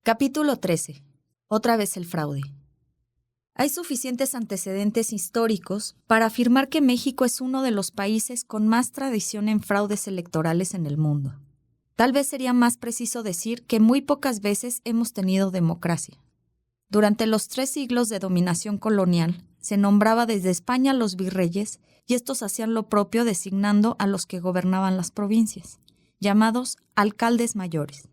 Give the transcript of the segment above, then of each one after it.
Capítulo 13. Otra vez el fraude. Hay suficientes antecedentes históricos para afirmar que México es uno de los países con más tradición en fraudes electorales en el mundo. Tal vez sería más preciso decir que muy pocas veces hemos tenido democracia. Durante los 3 siglos de dominación colonial, se nombraba desde España a los virreyes y estos hacían lo propio designando a los que gobernaban las provincias, llamados alcaldes mayores.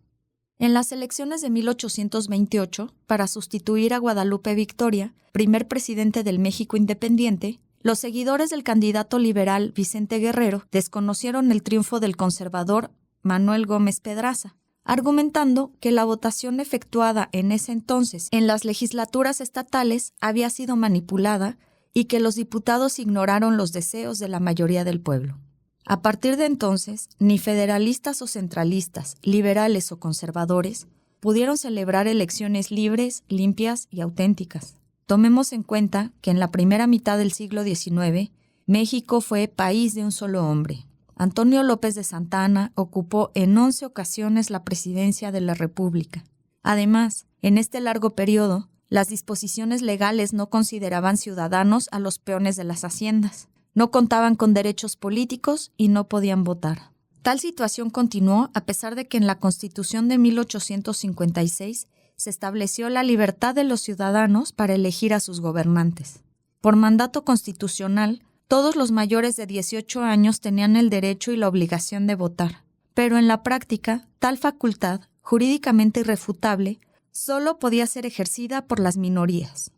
En las elecciones de 1828, para sustituir a Guadalupe Victoria, primer presidente del México independiente, los seguidores del candidato liberal Vicente Guerrero desconocieron el triunfo del conservador Manuel Gómez Pedraza, argumentando que la votación efectuada en ese entonces en las legislaturas estatales había sido manipulada y que los diputados ignoraron los deseos de la mayoría del pueblo. A partir de entonces, ni federalistas o centralistas, liberales o conservadores, pudieron celebrar elecciones libres, limpias y auténticas. Tomemos en cuenta que en la primera mitad del siglo XIX, México fue país de un solo hombre. Antonio López de Santa Anna ocupó en 11 ocasiones la presidencia de la República. Además, en este largo periodo, las disposiciones legales no consideraban ciudadanos a los peones de las haciendas. No contaban con derechos políticos y no podían votar. Tal situación continuó a pesar de que en la Constitución de 1856 se estableció la libertad de los ciudadanos para elegir a sus gobernantes. Por mandato constitucional, todos los mayores de 18 años tenían el derecho y la obligación de votar, pero en la práctica, tal facultad, jurídicamente irrefutable, solo podía ser ejercida por las minorías.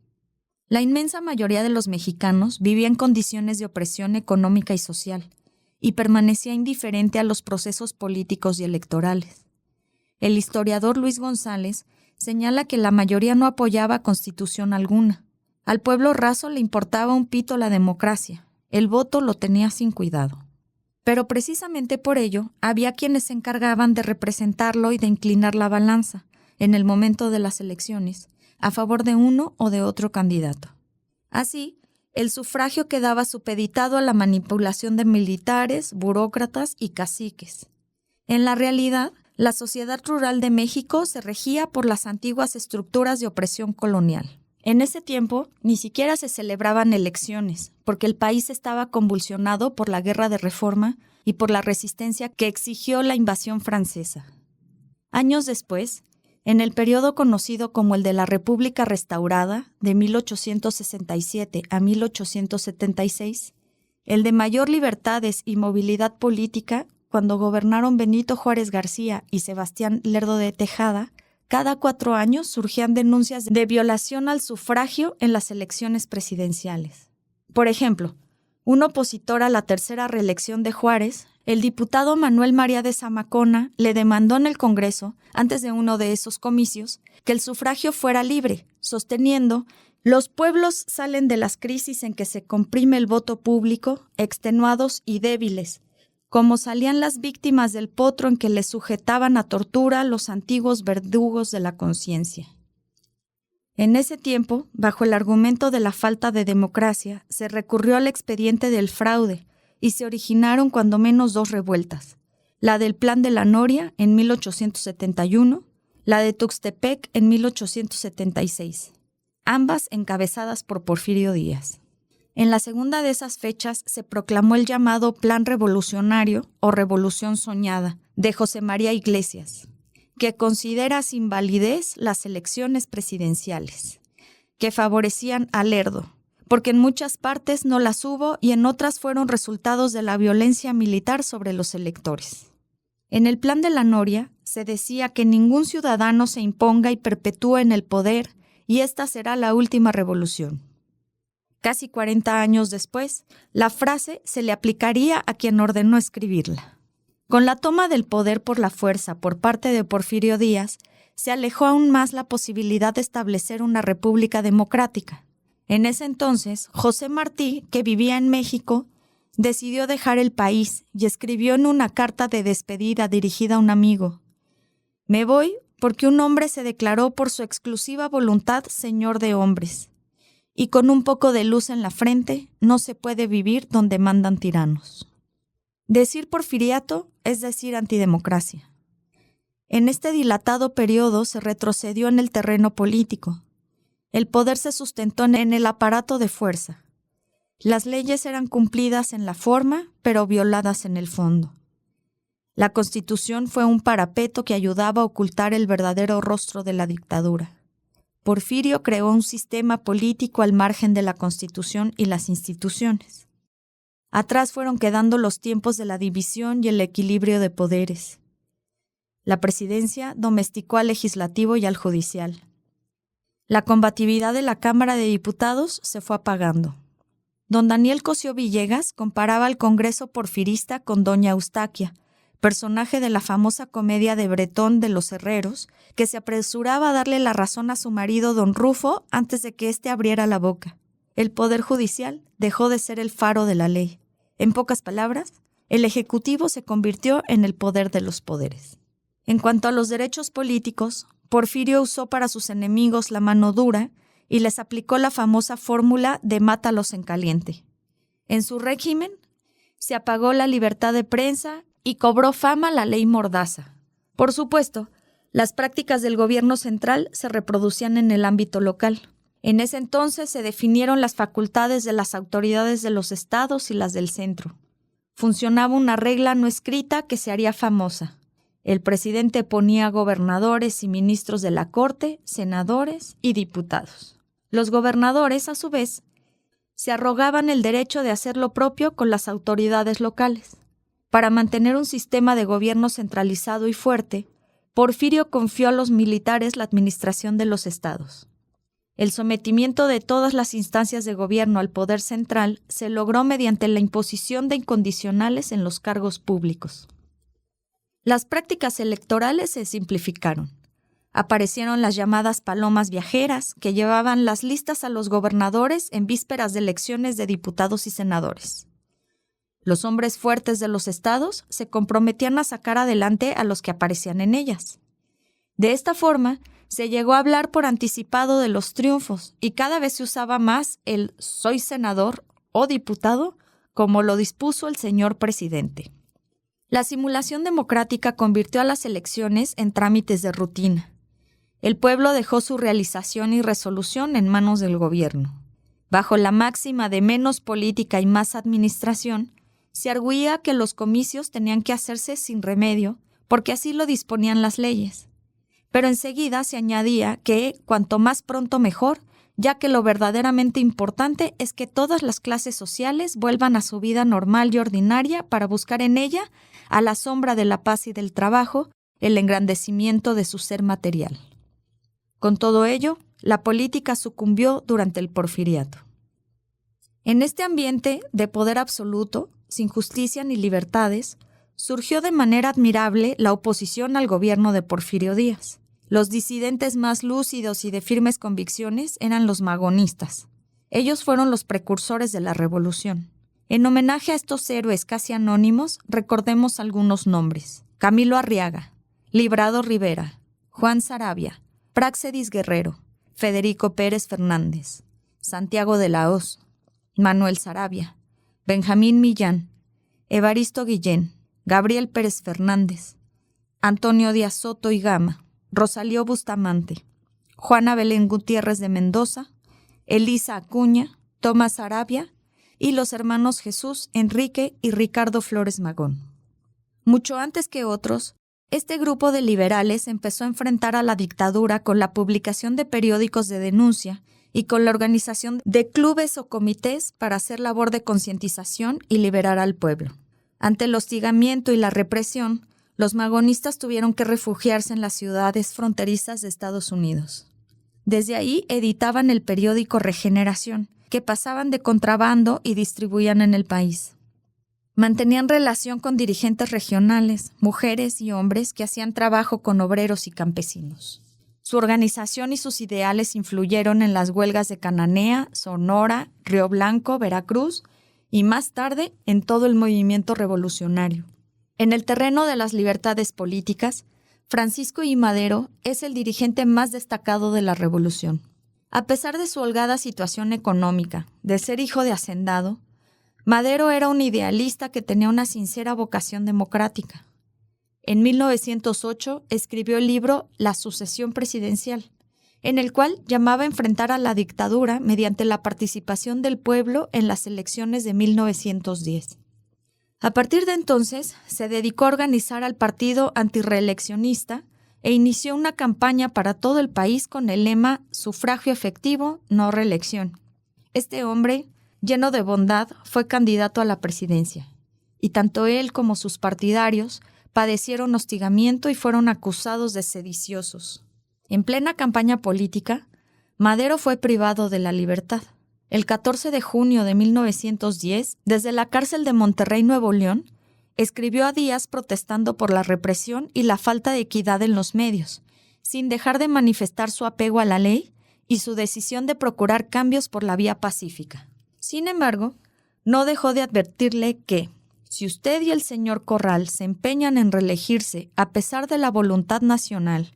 La inmensa mayoría de los mexicanos vivía en condiciones de opresión económica y social, y permanecía indiferente a los procesos políticos y electorales. El historiador Luis González señala que la mayoría no apoyaba constitución alguna. Al pueblo raso le importaba un pito la democracia, el voto lo tenía sin cuidado. Pero precisamente por ello, había quienes se encargaban de representarlo y de inclinar la balanza, en el momento de las elecciones, a favor de uno o de otro candidato. Así, el sufragio quedaba supeditado a la manipulación de militares, burócratas y caciques. En la realidad, la sociedad rural de México se regía por las antiguas estructuras de opresión colonial. En ese tiempo, ni siquiera se celebraban elecciones, porque el país estaba convulsionado por la Guerra de Reforma y por la resistencia que exigió la invasión francesa. Años después, en el periodo conocido como el de la República Restaurada, de 1867 a 1876, el de mayor libertades y movilidad política, cuando gobernaron Benito Juárez García y Sebastián Lerdo de Tejada, cada 4 años surgían denuncias de violación al sufragio en las elecciones presidenciales. Por ejemplo, un opositor a la tercera reelección de Juárez, el diputado Manuel María de Zamacona, le demandó en el Congreso, antes de uno de esos comicios, que el sufragio fuera libre, sosteniendo: los pueblos salen de las crisis en que se comprime el voto público, extenuados y débiles, como salían las víctimas del potro en que les sujetaban a tortura los antiguos verdugos de la conciencia. En ese tiempo, bajo el argumento de la falta de democracia, se recurrió al expediente del fraude, y se originaron cuando menos 2 revueltas, la del Plan de la Noria en 1871, la de Tuxtepec en 1876, ambas encabezadas por Porfirio Díaz. En la segunda de esas fechas se proclamó el llamado Plan Revolucionario o Revolución Soñada de José María Iglesias, que considera sin validez las elecciones presidenciales, que favorecían a Lerdo, porque en muchas partes no las hubo y en otras fueron resultados de la violencia militar sobre los electores. En el Plan de la Noria se decía que ningún ciudadano se imponga y perpetúe en el poder y esta será la última revolución. Casi 40 años después, la frase se le aplicaría a quien ordenó escribirla. Con la toma del poder por la fuerza por parte de Porfirio Díaz, se alejó aún más la posibilidad de establecer una república democrática. En ese entonces, José Martí, que vivía en México, decidió dejar el país y escribió en una carta de despedida dirigida a un amigo: «Me voy porque un hombre se declaró por su exclusiva voluntad señor de hombres, y con un poco de luz en la frente no se puede vivir donde mandan tiranos». Decir porfiriato es decir antidemocracia. En este dilatado periodo se retrocedió en el terreno político. El poder se sustentó en el aparato de fuerza. Las leyes eran cumplidas en la forma, pero violadas en el fondo. La Constitución fue un parapeto que ayudaba a ocultar el verdadero rostro de la dictadura. Porfirio creó un sistema político al margen de la Constitución y las instituciones. Atrás fueron quedando los tiempos de la división y el equilibrio de poderes. La presidencia domesticó al legislativo y al judicial. La combatividad de la Cámara de Diputados se fue apagando. Don Daniel Cosío Villegas comparaba al Congreso porfirista con doña Eustaquia, personaje de la famosa comedia de Bretón de los Herreros, que se apresuraba a darle la razón a su marido don Rufo antes de que éste abriera la boca. El Poder Judicial dejó de ser el faro de la ley. En pocas palabras, el Ejecutivo se convirtió en el poder de los poderes. En cuanto a los derechos políticos, Porfirio usó para sus enemigos la mano dura y les aplicó la famosa fórmula de mátalos en caliente. En su régimen, se apagó la libertad de prensa y cobró fama la ley Mordaza. Por supuesto, las prácticas del gobierno central se reproducían en el ámbito local. En ese entonces se definieron las facultades de las autoridades de los estados y las del centro. Funcionaba una regla no escrita que se haría famosa. El presidente ponía gobernadores y ministros de la corte, senadores y diputados. Los gobernadores, a su vez, se arrogaban el derecho de hacer lo propio con las autoridades locales. Para mantener un sistema de gobierno centralizado y fuerte, Porfirio confió a los militares la administración de los estados. El sometimiento de todas las instancias de gobierno al poder central se logró mediante la imposición de incondicionales en los cargos públicos. Las prácticas electorales se simplificaron. Aparecieron las llamadas palomas viajeras, que llevaban las listas a los gobernadores en vísperas de elecciones de diputados y senadores. Los hombres fuertes de los estados se comprometían a sacar adelante a los que aparecían en ellas. De esta forma, se llegó a hablar por anticipado de los triunfos y cada vez se usaba más el «soy senador» o diputado, como lo dispuso el señor presidente. La simulación democrática convirtió a las elecciones en trámites de rutina. El pueblo dejó su realización y resolución en manos del gobierno. Bajo la máxima de menos política y más administración, se arguía que los comicios tenían que hacerse sin remedio, porque así lo disponían las leyes. Pero enseguida se añadía que cuanto más pronto mejor, ya que lo verdaderamente importante es que todas las clases sociales vuelvan a su vida normal y ordinaria para buscar en ella, a la sombra de la paz y del trabajo, el engrandecimiento de su ser material. Con todo ello, la política sucumbió durante el porfiriato. En este ambiente de poder absoluto, sin justicia ni libertades, surgió de manera admirable la oposición al gobierno de Porfirio Díaz. Los disidentes más lúcidos y de firmes convicciones eran los magonistas. Ellos fueron los precursores de la revolución. En homenaje a estos héroes casi anónimos, recordemos algunos nombres: Camilo Arriaga, Librado Rivera, Juan Saravia, Práxedis Guerrero, Federico Pérez Fernández, Santiago de la Hoz, Manuel Saravia, Benjamín Millán, Evaristo Guillén, Gabriel Pérez Fernández, Antonio Díaz Soto y Gama, Rosalío Bustamante, Juana Belén Gutiérrez de Mendoza, Elisa Acuña, Tomás Saravia y los hermanos Jesús, Enrique y Ricardo Flores Magón. Mucho antes que otros, este grupo de liberales empezó a enfrentar a la dictadura con la publicación de periódicos de denuncia y con la organización de clubes o comités para hacer labor de concientización y liberar al pueblo. Ante el hostigamiento y la represión, los magonistas tuvieron que refugiarse en las ciudades fronterizas de Estados Unidos. Desde ahí editaban el periódico Regeneración, que pasaban de contrabando y distribuían en el país. Mantenían relación con dirigentes regionales, mujeres y hombres que hacían trabajo con obreros y campesinos. Su organización y sus ideales influyeron en las huelgas de Cananea, Sonora, Río Blanco, Veracruz y más tarde en todo el movimiento revolucionario. En el terreno de las libertades políticas, Francisco I. Madero es el dirigente más destacado de la revolución. A pesar de su holgada situación económica, de ser hijo de hacendado, Madero era un idealista que tenía una sincera vocación democrática. En 1908 escribió el libro La sucesión presidencial, en el cual llamaba a enfrentar a la dictadura mediante la participación del pueblo en las elecciones de 1910. A partir de entonces, se dedicó a organizar al partido antirreeleccionista e inició una campaña para todo el país con el lema «Sufragio efectivo, no reelección». Este hombre, lleno de bondad, fue candidato a la presidencia, y tanto él como sus partidarios padecieron hostigamiento y fueron acusados de sediciosos. En plena campaña política, Madero fue privado de la libertad. El 14 de junio de 1910, desde la cárcel de Monterrey, Nuevo León, escribió a Díaz protestando por la represión y la falta de equidad en los medios, sin dejar de manifestar su apego a la ley y su decisión de procurar cambios por la vía pacífica. Sin embargo, no dejó de advertirle que, si usted y el señor Corral se empeñan en reelegirse a pesar de la voluntad nacional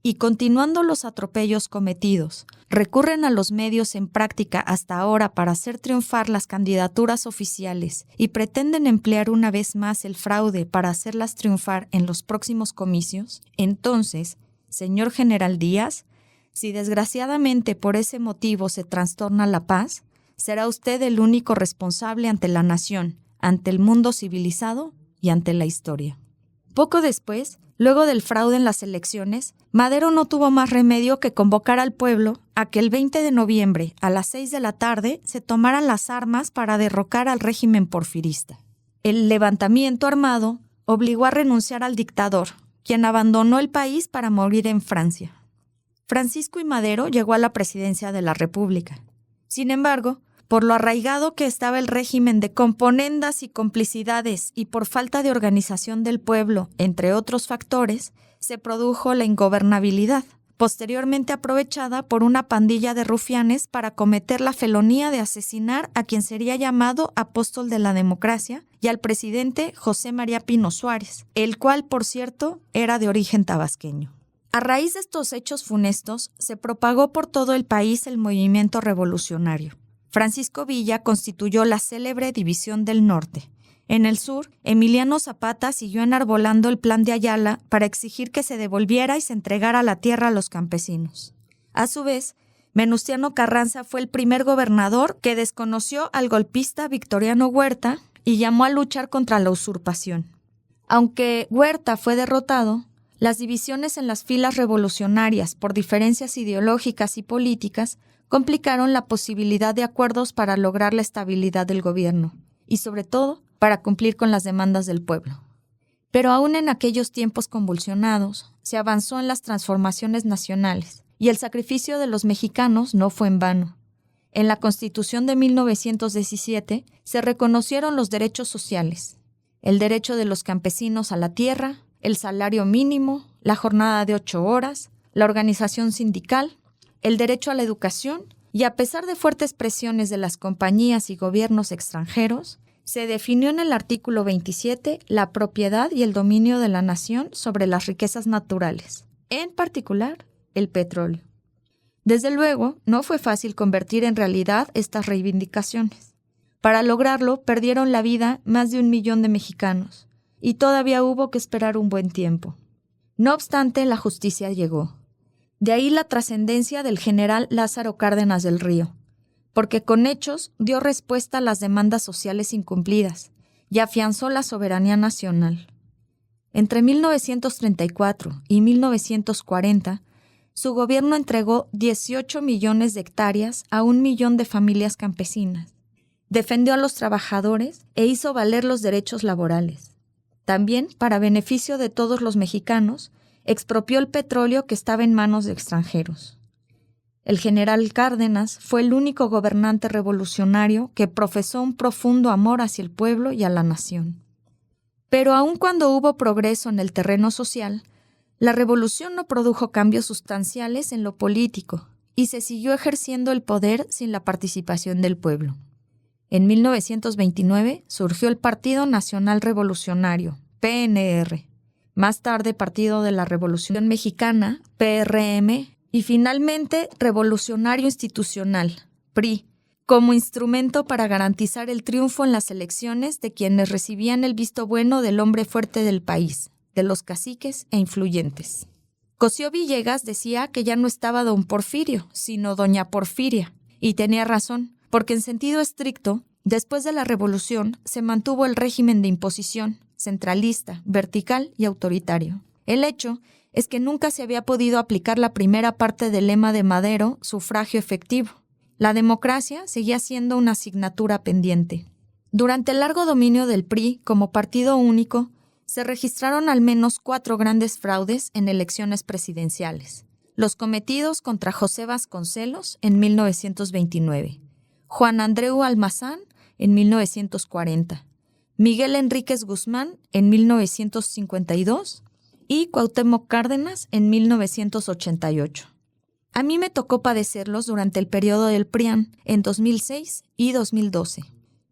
y continuando los atropellos cometidos, recurren a los medios en práctica hasta ahora para hacer triunfar las candidaturas oficiales y pretenden emplear una vez más el fraude para hacerlas triunfar en los próximos comicios, entonces, señor general Díaz, si desgraciadamente por ese motivo se trastorna la paz, será usted el único responsable ante la nación, ante el mundo civilizado y ante la historia. Poco después, luego del fraude en las elecciones, Madero no tuvo más remedio que convocar al pueblo a que el 20 de noviembre a las 6 de la tarde se tomaran las armas para derrocar al régimen porfirista. El levantamiento armado obligó a renunciar al dictador, quien abandonó el país para morir en Francia. Francisco I. Madero llegó a la presidencia de la República. Sin embargo, por lo arraigado que estaba el régimen de componendas y complicidades y por falta de organización del pueblo, entre otros factores, se produjo la ingobernabilidad, posteriormente aprovechada por una pandilla de rufianes para cometer la felonía de asesinar a quien sería llamado apóstol de la democracia y al presidente José María Pino Suárez, el cual, por cierto, era de origen tabasqueño. A raíz de estos hechos funestos, se propagó por todo el país el movimiento revolucionario. Francisco Villa constituyó la célebre División del Norte. En el sur, Emiliano Zapata siguió enarbolando el plan de Ayala para exigir que se devolviera y se entregara la tierra a los campesinos. A su vez, Venustiano Carranza fue el primer gobernador que desconoció al golpista Victoriano Huerta y llamó a luchar contra la usurpación. Aunque Huerta fue derrotado, las divisiones en las filas revolucionarias por diferencias ideológicas y políticas complicaron la posibilidad de acuerdos para lograr la estabilidad del gobierno y, sobre todo, para cumplir con las demandas del pueblo. Pero aún en aquellos tiempos convulsionados, se avanzó en las transformaciones nacionales y el sacrificio de los mexicanos no fue en vano. En la Constitución de 1917 se reconocieron los derechos sociales, el derecho de los campesinos a la tierra, el salario mínimo, la jornada de 8 horas, la organización sindical, el derecho a la educación y, a pesar de fuertes presiones de las compañías y gobiernos extranjeros, se definió en el artículo 27 la propiedad y el dominio de la nación sobre las riquezas naturales, en particular el petróleo. Desde luego, no fue fácil convertir en realidad estas reivindicaciones. Para lograrlo, perdieron la vida más de 1 millón de mexicanos, y todavía hubo que esperar un buen tiempo. No obstante, la justicia llegó. De ahí la trascendencia del general Lázaro Cárdenas del Río, porque con hechos dio respuesta a las demandas sociales incumplidas y afianzó la soberanía nacional. Entre 1934 y 1940, su gobierno entregó 18 millones de hectáreas a 1 millón de familias campesinas, defendió a los trabajadores e hizo valer los derechos laborales. También, para beneficio de todos los mexicanos, expropió el petróleo que estaba en manos de extranjeros. El general Cárdenas fue el único gobernante revolucionario que profesó un profundo amor hacia el pueblo y a la nación. Pero aun cuando hubo progreso en el terreno social, la revolución no produjo cambios sustanciales en lo político y se siguió ejerciendo el poder sin la participación del pueblo. En 1929 surgió el Partido Nacional Revolucionario, PNR, más tarde Partido de la Revolución Mexicana, PRM, y finalmente Revolucionario Institucional, PRI, como instrumento para garantizar el triunfo en las elecciones de quienes recibían el visto bueno del hombre fuerte del país, de los caciques e influyentes. Cosío Villegas decía que ya no estaba don Porfirio, sino doña Porfiria, y tenía razón, porque en sentido estricto, después de la Revolución, se mantuvo el régimen de imposición, centralista, vertical y autoritario. El hecho es que nunca se había podido aplicar la primera parte del lema de Madero, sufragio efectivo. La democracia seguía siendo una asignatura pendiente. Durante el largo dominio del PRI como partido único, se registraron al menos 4 grandes fraudes en elecciones presidenciales. Los cometidos contra José Vasconcelos en 1929, Juan Andreu Almazán en 1940, Miguel Enríquez Guzmán en 1952 y Cuauhtémoc Cárdenas en 1988. A mí me tocó padecerlos durante el periodo del PRIAN en 2006 y 2012.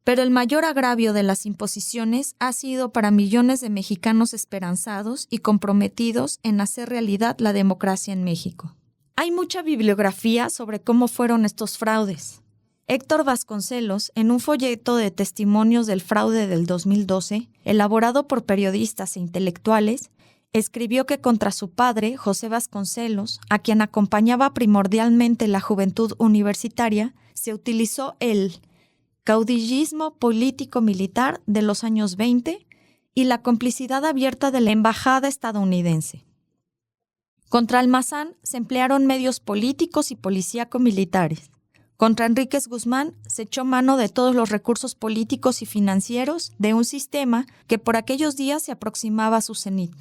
Pero el mayor agravio de las imposiciones ha sido para millones de mexicanos esperanzados y comprometidos en hacer realidad la democracia en México. Hay mucha bibliografía sobre cómo fueron estos fraudes. Héctor Vasconcelos, en un folleto de testimonios del fraude del 2012, elaborado por periodistas e intelectuales, escribió que contra su padre, José Vasconcelos, a quien acompañaba primordialmente la juventud universitaria, se utilizó el caudillismo político-militar de los años 20 y la complicidad abierta de la embajada estadounidense. Contra Almazán se emplearon medios políticos y policíaco-militares. Contra Enríquez Guzmán se echó mano de todos los recursos políticos y financieros de un sistema que por aquellos días se aproximaba a su cenit.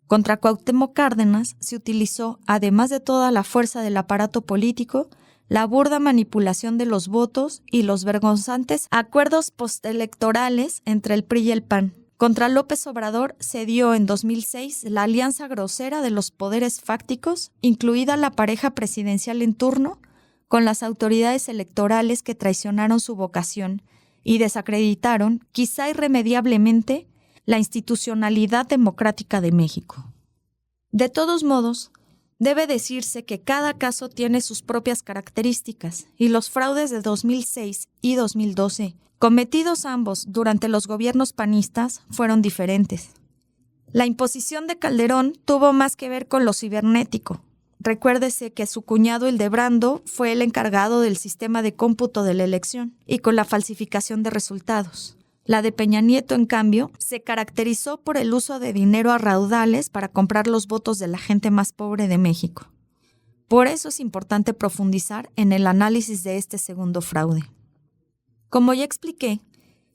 Contra Cuauhtémoc Cárdenas se utilizó, además de toda la fuerza del aparato político, la burda manipulación de los votos y los vergonzantes acuerdos postelectorales entre el PRI y el PAN. Contra López Obrador se dio en 2006 la alianza grosera de los poderes fácticos, incluida la pareja presidencial en turno, con las autoridades electorales que traicionaron su vocación y desacreditaron, quizá irremediablemente, la institucionalidad democrática de México. De todos modos, debe decirse que cada caso tiene sus propias características y los fraudes de 2006 y 2012, cometidos ambos durante los gobiernos panistas, fueron diferentes. La imposición de Calderón tuvo más que ver con lo cibernético. Recuérdese que su cuñado Hildebrando fue el encargado del sistema de cómputo de la elección y con la falsificación de resultados. La de Peña Nieto, en cambio, se caracterizó por el uso de dinero a raudales para comprar los votos de la gente más pobre de México. Por eso es importante profundizar en el análisis de este segundo fraude. Como ya expliqué,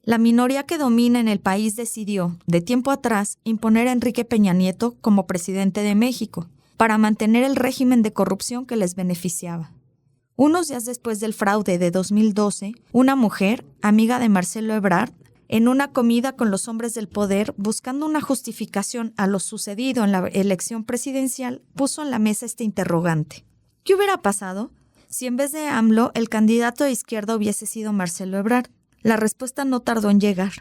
la minoría que domina en el país decidió, de tiempo atrás, imponer a Enrique Peña Nieto como presidente de México, para mantener el régimen de corrupción que les beneficiaba. Unos días después del fraude de 2012, una mujer, amiga de Marcelo Ebrard, en una comida con los hombres del poder, buscando una justificación a lo sucedido en la elección presidencial, puso en la mesa este interrogante. ¿Qué hubiera pasado si en vez de AMLO el candidato de izquierda hubiese sido Marcelo Ebrard? La respuesta no tardó en llegar.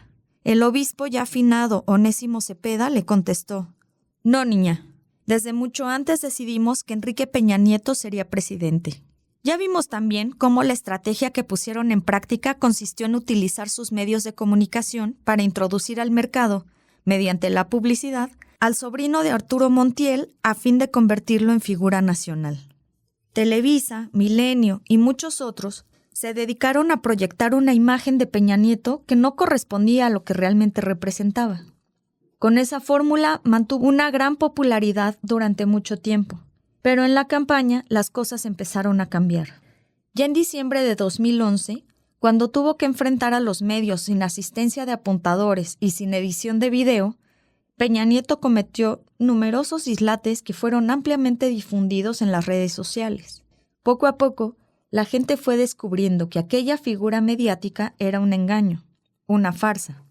El obispo ya afinado, Onésimo Cepeda, le contestó: «No, niña, desde mucho antes decidimos que Enrique Peña Nieto sería presidente». Ya vimos también cómo la estrategia que pusieron en práctica consistió en utilizar sus medios de comunicación para introducir al mercado, mediante la publicidad, al sobrino de Arturo Montiel a fin de convertirlo en figura nacional. Televisa, Milenio y muchos otros se dedicaron a proyectar una imagen de Peña Nieto que no correspondía a lo que realmente representaba. Con esa fórmula mantuvo una gran popularidad durante mucho tiempo. Pero en la campaña las cosas empezaron a cambiar. Ya en diciembre de 2011, cuando tuvo que enfrentar a los medios sin asistencia de apuntadores y sin edición de video, Peña Nieto cometió numerosos dislates que fueron ampliamente difundidos en las redes sociales. Poco a poco, la gente fue descubriendo que aquella figura mediática era un engaño, una farsa.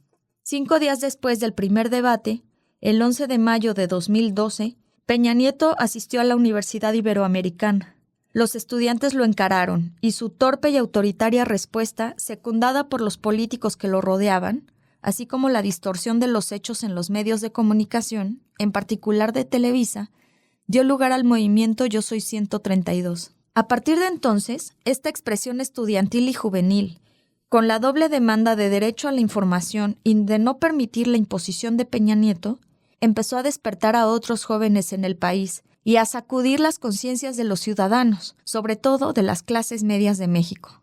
5 días después del primer debate, el 11 de mayo de 2012, Peña Nieto asistió a la Universidad Iberoamericana. Los estudiantes lo encararon y su torpe y autoritaria respuesta, secundada por los políticos que lo rodeaban, así como la distorsión de los hechos en los medios de comunicación, en particular de Televisa, dio lugar al movimiento Yo Soy 132. A partir de entonces, esta expresión estudiantil y juvenil, con la doble demanda de derecho a la información y de no permitir la imposición de Peña Nieto, empezó a despertar a otros jóvenes en el país y a sacudir las conciencias de los ciudadanos, sobre todo de las clases medias de México.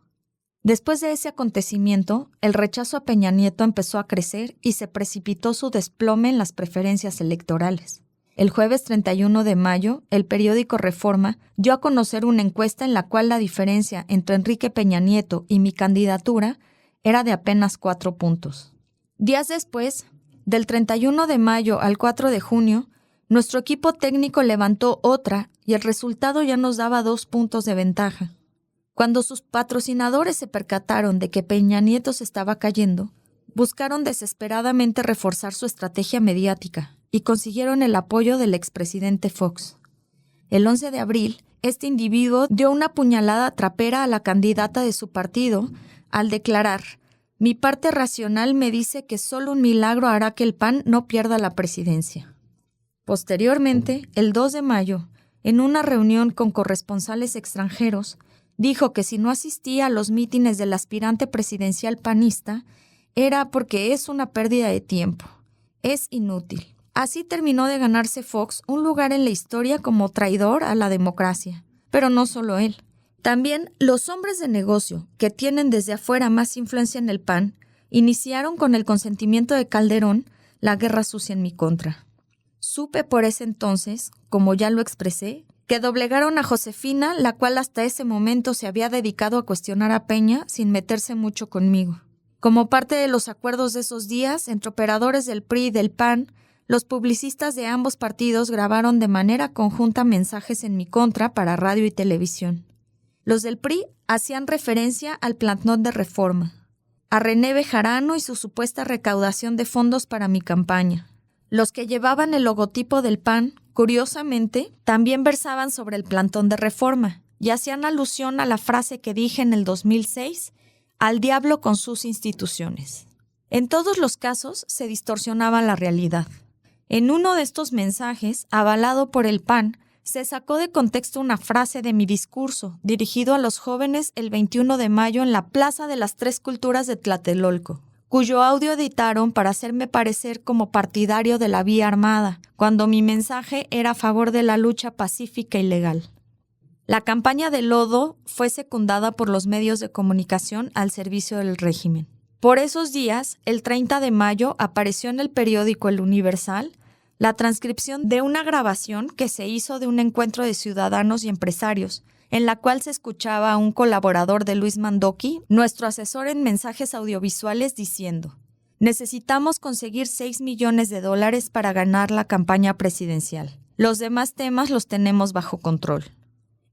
Después de ese acontecimiento, el rechazo a Peña Nieto empezó a crecer y se precipitó su desplome en las preferencias electorales. El jueves 31 de mayo, el periódico Reforma dio a conocer una encuesta en la cual la diferencia entre Enrique Peña Nieto y mi candidatura era de apenas 4 puntos. Días después, del 31 de mayo al 4 de junio, nuestro equipo técnico levantó otra y el resultado ya nos daba 2 puntos de ventaja. Cuando sus patrocinadores se percataron de que Peña Nieto se estaba cayendo, buscaron desesperadamente reforzar su estrategia mediática y consiguieron el apoyo del expresidente Fox. El 11 de abril, este individuo dio una puñalada trapera a la candidata de su partido al declarar: «Mi parte racional me dice que solo un milagro hará que el PAN no pierda la presidencia». Posteriormente, el 2 de mayo, en una reunión con corresponsales extranjeros, dijo que si no asistía a los mítines del aspirante presidencial panista, era porque es una pérdida de tiempo. Es inútil. Así terminó de ganarse Fox un lugar en la historia como traidor a la democracia. Pero no solo él. También los hombres de negocio, que tienen desde afuera más influencia en el PAN, iniciaron con el consentimiento de Calderón la guerra sucia en mi contra. Supe por ese entonces, como ya lo expresé, que doblegaron a Josefina, la cual hasta ese momento se había dedicado a cuestionar a Peña sin meterse mucho conmigo. Como parte de los acuerdos de esos días, entre operadores del PRI y del PAN, los publicistas de ambos partidos grabaron de manera conjunta mensajes en mi contra para radio y televisión. Los del PRI hacían referencia al plantón de Reforma, a René Bejarano y su supuesta recaudación de fondos para mi campaña. Los que llevaban el logotipo del PAN, curiosamente, también versaban sobre el plantón de Reforma y hacían alusión a la frase que dije en el 2006, «al diablo con sus instituciones». En todos los casos se distorsionaba la realidad. En uno de estos mensajes, avalado por el PAN, se sacó de contexto una frase de mi discurso dirigido a los jóvenes el 21 de mayo en la Plaza de las Tres Culturas de Tlatelolco, cuyo audio editaron para hacerme parecer como partidario de la vía armada, cuando mi mensaje era a favor de la lucha pacífica y legal. La campaña de lodo fue secundada por los medios de comunicación al servicio del régimen. Por esos días, el 30 de mayo, apareció en el periódico El Universal la transcripción de una grabación que se hizo de un encuentro de ciudadanos y empresarios, en la cual se escuchaba a un colaborador de Luis Mandoki, nuestro asesor en mensajes audiovisuales, diciendo: «Necesitamos conseguir $6 millones para ganar la campaña presidencial. Los demás temas los tenemos bajo control.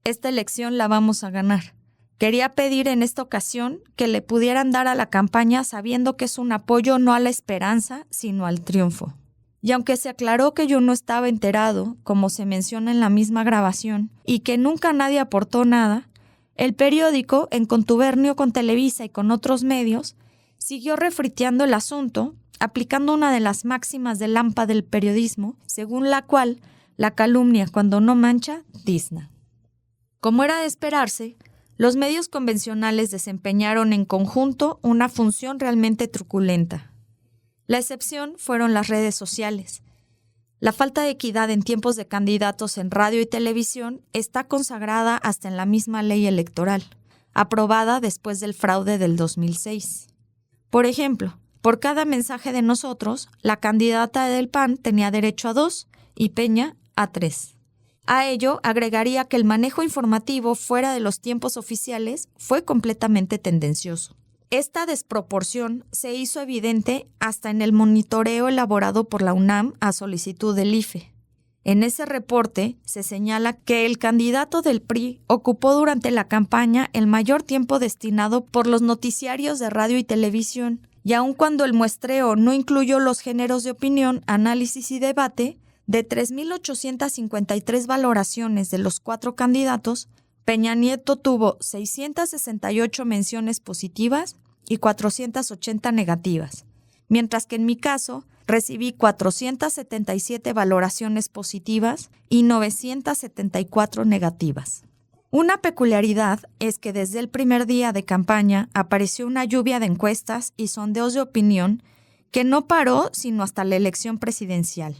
Esta elección la vamos a ganar. Quería pedir en esta ocasión que le pudieran dar a la campaña sabiendo que es un apoyo no a la esperanza, sino al triunfo». Y aunque se aclaró que yo no estaba enterado, como se menciona en la misma grabación, y que nunca nadie aportó nada, el periódico, en contubernio con Televisa y con otros medios, siguió refriteando el asunto, aplicando una de las máximas del AMPA del periodismo, según la cual la calumnia, cuando no mancha, tizna. Como era de esperarse, los medios convencionales desempeñaron en conjunto una función realmente truculenta. La excepción fueron las redes sociales. La falta de equidad en tiempos de candidatos en radio y televisión está consagrada hasta en la misma ley electoral, aprobada después del fraude del 2006. Por ejemplo, por cada mensaje de nosotros, la candidata del PAN tenía derecho a 2 y Peña a 3. A ello agregaría que el manejo informativo fuera de los tiempos oficiales fue completamente tendencioso. Esta desproporción se hizo evidente hasta en el monitoreo elaborado por la UNAM a solicitud del IFE. En ese reporte se señala que el candidato del PRI ocupó durante la campaña el mayor tiempo destinado por los noticiarios de radio y televisión, y aun cuando el muestreo no incluyó los géneros de opinión, análisis y debate, de 3.853 valoraciones de los 4 candidatos, Peña Nieto tuvo 668 menciones positivas y 480 negativas, mientras que en mi caso recibí 477 valoraciones positivas y 974 negativas. Una peculiaridad es que desde el primer día de campaña apareció una lluvia de encuestas y sondeos de opinión que no paró sino hasta la elección presidencial.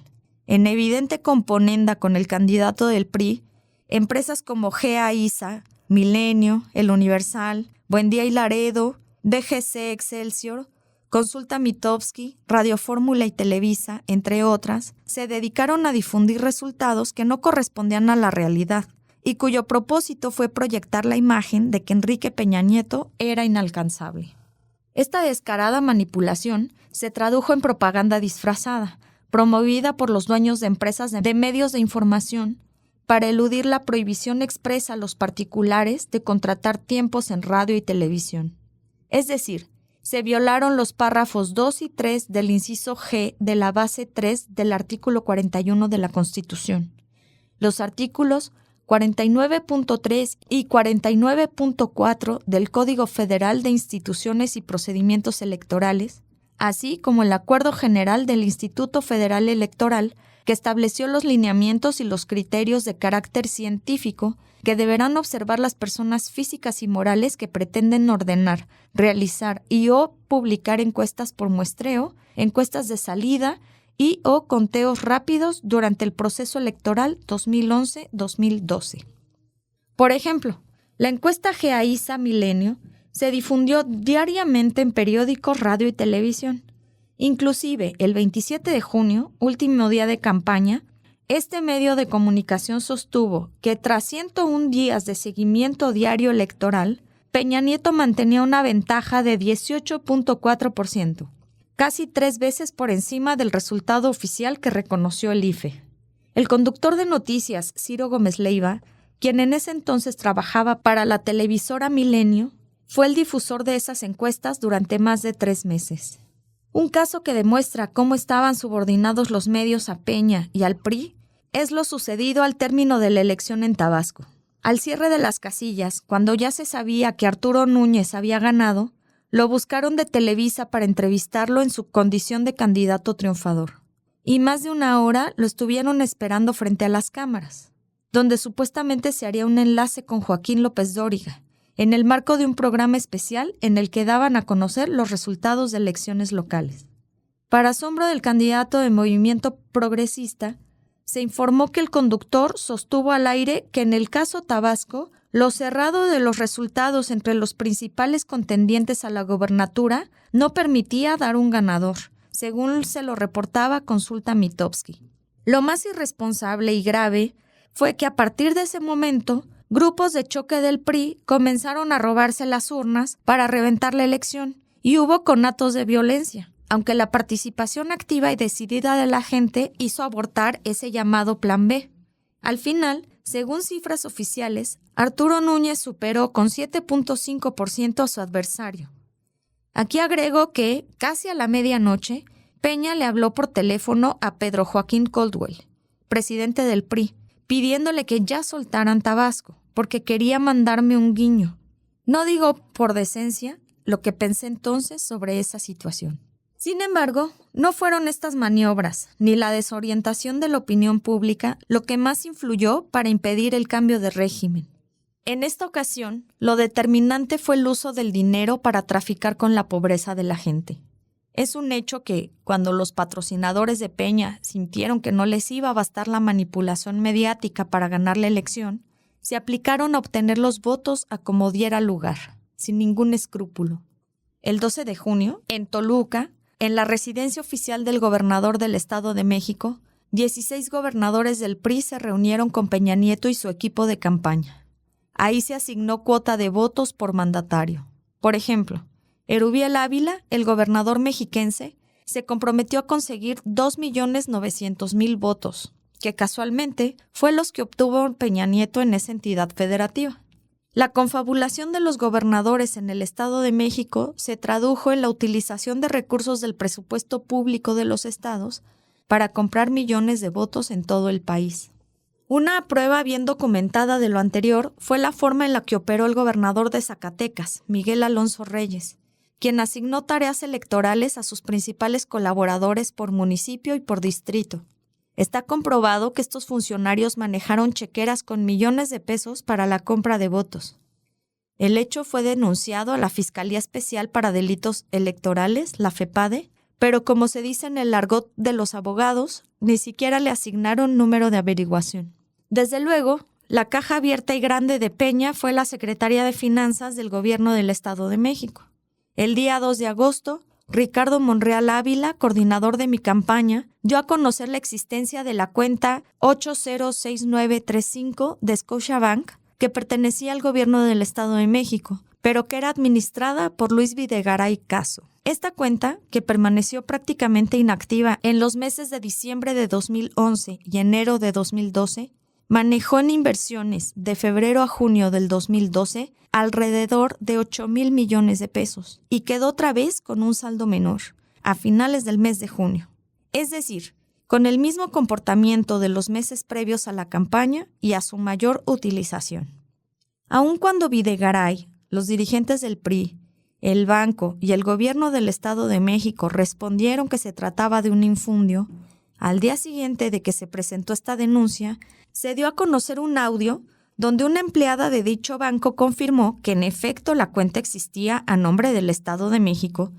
en evidente componenda con el candidato del PRI, empresas como GA-ISA, Milenio, El Universal, Buendía y Laredo, DGC Excelsior, Consulta Mitofsky, Radio Fórmula y Televisa, entre otras, se dedicaron a difundir resultados que no correspondían a la realidad y cuyo propósito fue proyectar la imagen de que Enrique Peña Nieto era inalcanzable. Esta descarada manipulación se tradujo en propaganda disfrazada, promovida por los dueños de empresas de medios de información, para eludir la prohibición expresa a los particulares de contratar tiempos en radio y televisión. Es decir, se violaron los párrafos 2 y 3 del inciso G de la base 3 del artículo 41 de la Constitución. Los artículos 49.3 y 49.4 del Código Federal de Instituciones y Procedimientos Electorales, así como el Acuerdo General del Instituto Federal Electoral, que estableció los lineamientos y los criterios de carácter científico que deberán observar las personas físicas y morales que pretenden ordenar, realizar y o publicar encuestas por muestreo, encuestas de salida y o conteos rápidos durante el proceso electoral 2011-2012. Por ejemplo, la encuesta GA-ISA Milenio se difundió diariamente en periódicos, radio y televisión. Inclusive, el 27 de junio, último día de campaña, este medio de comunicación sostuvo que tras 101 días de seguimiento diario electoral, Peña Nieto mantenía una ventaja de 18.4%, casi 3 veces por encima del resultado oficial que reconoció el IFE. El conductor de noticias, Ciro Gómez Leiva, quien en ese entonces trabajaba para la televisora Milenio, fue el difusor de esas encuestas durante más de 3 meses. Un caso que demuestra cómo estaban subordinados los medios a Peña y al PRI es lo sucedido al término de la elección en Tabasco. Al cierre de las casillas, cuando ya se sabía que Arturo Núñez había ganado, lo buscaron de Televisa para entrevistarlo en su condición de candidato triunfador. Y más de 1 hora lo estuvieron esperando frente a las cámaras, donde supuestamente se haría un enlace con Joaquín López Dóriga, en el marco de un programa especial en el que daban a conocer los resultados de elecciones locales. Para asombro del candidato de Movimiento Progresista, se informó que el conductor sostuvo al aire que en el caso Tabasco, lo cerrado de los resultados entre los principales contendientes a la gobernatura no permitía dar un ganador, según se lo reportaba Consulta Mitofsky. Lo más irresponsable y grave fue que a partir de ese momento, grupos de choque del PRI comenzaron a robarse las urnas para reventar la elección y hubo conatos de violencia, aunque la participación activa y decidida de la gente hizo abortar ese llamado Plan B. Al final, según cifras oficiales, Arturo Núñez superó con 7.5% a su adversario. Aquí agrego que, casi a la medianoche, Peña le habló por teléfono a Pedro Joaquín Caldwell, presidente del PRI, pidiéndole que ya soltaran Tabasco, porque quería mandarme un guiño. No digo por decencia lo que pensé entonces sobre esa situación. Sin embargo, no fueron estas maniobras, ni la desorientación de la opinión pública, lo que más influyó para impedir el cambio de régimen. En esta ocasión, lo determinante fue el uso del dinero para traficar con la pobreza de la gente. Es un hecho que, cuando los patrocinadores de Peña sintieron que no les iba a bastar la manipulación mediática para ganar la elección, se aplicaron a obtener los votos a como diera lugar, sin ningún escrúpulo. El 12 de junio, en Toluca, en la residencia oficial del gobernador del Estado de México, 16 gobernadores del PRI se reunieron con Peña Nieto y su equipo de campaña. Ahí se asignó cuota de votos por mandatario. Por ejemplo, Erubiel Ávila, el gobernador mexiquense, se comprometió a conseguir 2.900.000 votos, que casualmente fue los que obtuvo Peña Nieto en esa entidad federativa. La confabulación de los gobernadores en el Estado de México se tradujo en la utilización de recursos del presupuesto público de los estados para comprar millones de votos en todo el país. Una prueba bien documentada de lo anterior fue la forma en la que operó el gobernador de Zacatecas, Miguel Alonso Reyes, quien asignó tareas electorales a sus principales colaboradores por municipio y por distrito. Está comprobado que estos funcionarios manejaron chequeras con millones de pesos para la compra de votos. El hecho fue denunciado a la Fiscalía Especial para Delitos Electorales, la FEPADE, pero como se dice en el argot de los abogados, ni siquiera le asignaron número de averiguación. Desde luego, la caja abierta y grande de Peña fue la Secretaría de Finanzas del Gobierno del Estado de México. El día 2 de agosto, Ricardo Monreal Ávila, coordinador de mi campaña, dio a conocer la existencia de la cuenta 806935 de Scotiabank, que pertenecía al Gobierno del Estado de México, pero que era administrada por Luis Videgaray Caso. Esta cuenta, que permaneció prácticamente inactiva en los meses de diciembre de 2011 y enero de 2012, manejó en inversiones de febrero a junio del 2012 alrededor de 8,000 millones de pesos y quedó otra vez con un saldo menor a finales del mes de junio. Es decir, con el mismo comportamiento de los meses previos a la campaña y a su mayor utilización. Aun cuando Videgaray, los dirigentes del PRI, el banco y el gobierno del Estado de México respondieron que se trataba de un infundio, al día siguiente de que se presentó esta denuncia, se dio a conocer un audio donde una empleada de dicho banco confirmó que en efecto la cuenta existía a nombre del Estado de México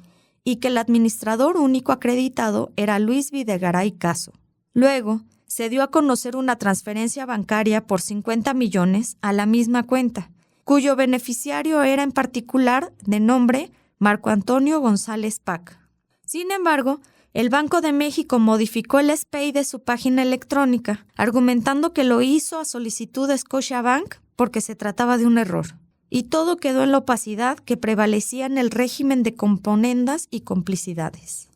y que el administrador único acreditado era Luis Videgaray Caso. Luego, se dio a conocer una transferencia bancaria por 50 millones a la misma cuenta, cuyo beneficiario era en particular de nombre Marco Antonio González Pac. Sin embargo, el Banco de México modificó el SPEI de su página electrónica, argumentando que lo hizo a solicitud de Scotiabank porque se trataba de un error. Y todo quedó en la opacidad que prevalecía en el régimen de componendas y complicidades.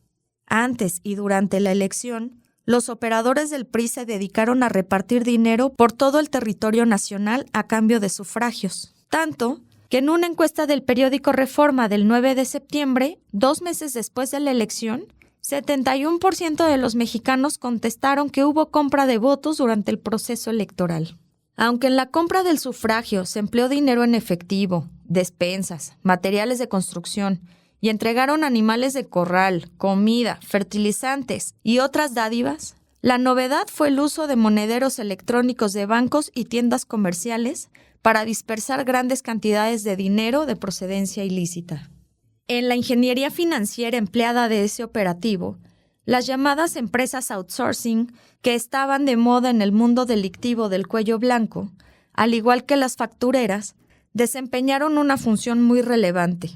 Antes y durante la elección, los operadores del PRI se dedicaron a repartir dinero por todo el territorio nacional a cambio de sufragios. Tanto que en una encuesta del periódico Reforma del 9 de septiembre, 2 meses después de la elección, 71% de los mexicanos contestaron que hubo compra de votos durante el proceso electoral. Aunque en la compra del sufragio se empleó dinero en efectivo, despensas, materiales de construcción y entregaron animales de corral, comida, fertilizantes y otras dádivas, la novedad fue el uso de monederos electrónicos de bancos y tiendas comerciales para dispersar grandes cantidades de dinero de procedencia ilícita. En la ingeniería financiera empleada de ese operativo, las llamadas empresas outsourcing, que estaban de moda en el mundo delictivo del cuello blanco, al igual que las factureras, desempeñaron una función muy relevante.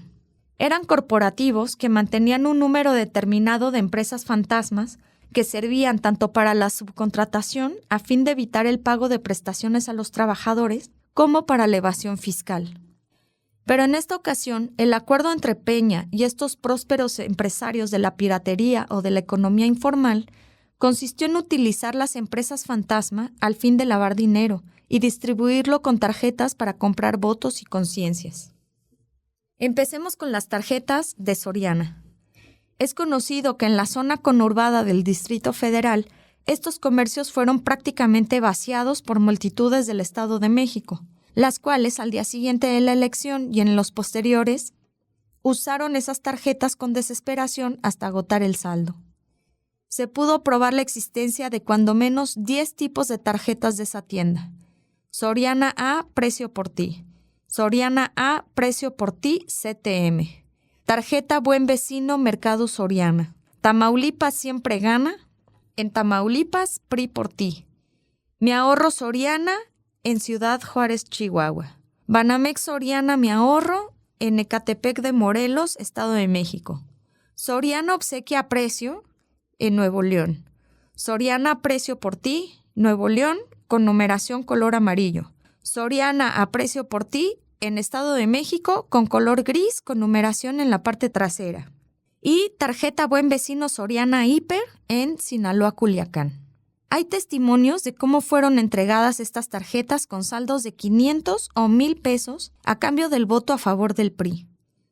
Eran corporativos que mantenían un número determinado de empresas fantasmas que servían tanto para la subcontratación a fin de evitar el pago de prestaciones a los trabajadores como para la evasión fiscal. Pero en esta ocasión, el acuerdo entre Peña y estos prósperos empresarios de la piratería o de la economía informal consistió en utilizar las empresas fantasma al fin de lavar dinero y distribuirlo con tarjetas para comprar votos y conciencias. Empecemos con las tarjetas de Soriana. Es conocido que en la zona conurbada del Distrito Federal, estos comercios fueron prácticamente vaciados por multitudes del Estado de México, las cuales al día siguiente de la elección y en los posteriores usaron esas tarjetas con desesperación hasta agotar el saldo. Se pudo probar la existencia de cuando menos 10 tipos de tarjetas de esa tienda. Soriana A, precio por ti. Soriana A, precio por ti, CTM. Tarjeta Buen Vecino, Mercado Soriana. Tamaulipas siempre gana. En Tamaulipas, PRI por ti. Mi ahorro Soriana, en Ciudad Juárez, Chihuahua. Banamex Soriana Mi Ahorro, en Ecatepec de Morelos, Estado de México. Soriana Obsequia a Precio, en Nuevo León. Soriana Precio por ti, Nuevo León, con numeración color amarillo. Soriana a Precio por ti, en Estado de México, con color gris, con numeración en la parte trasera. Y tarjeta Buen Vecino Soriana Hiper, en Sinaloa, Culiacán. Hay testimonios de cómo fueron entregadas estas tarjetas con saldos de 500 o 1,000 pesos a cambio del voto a favor del PRI.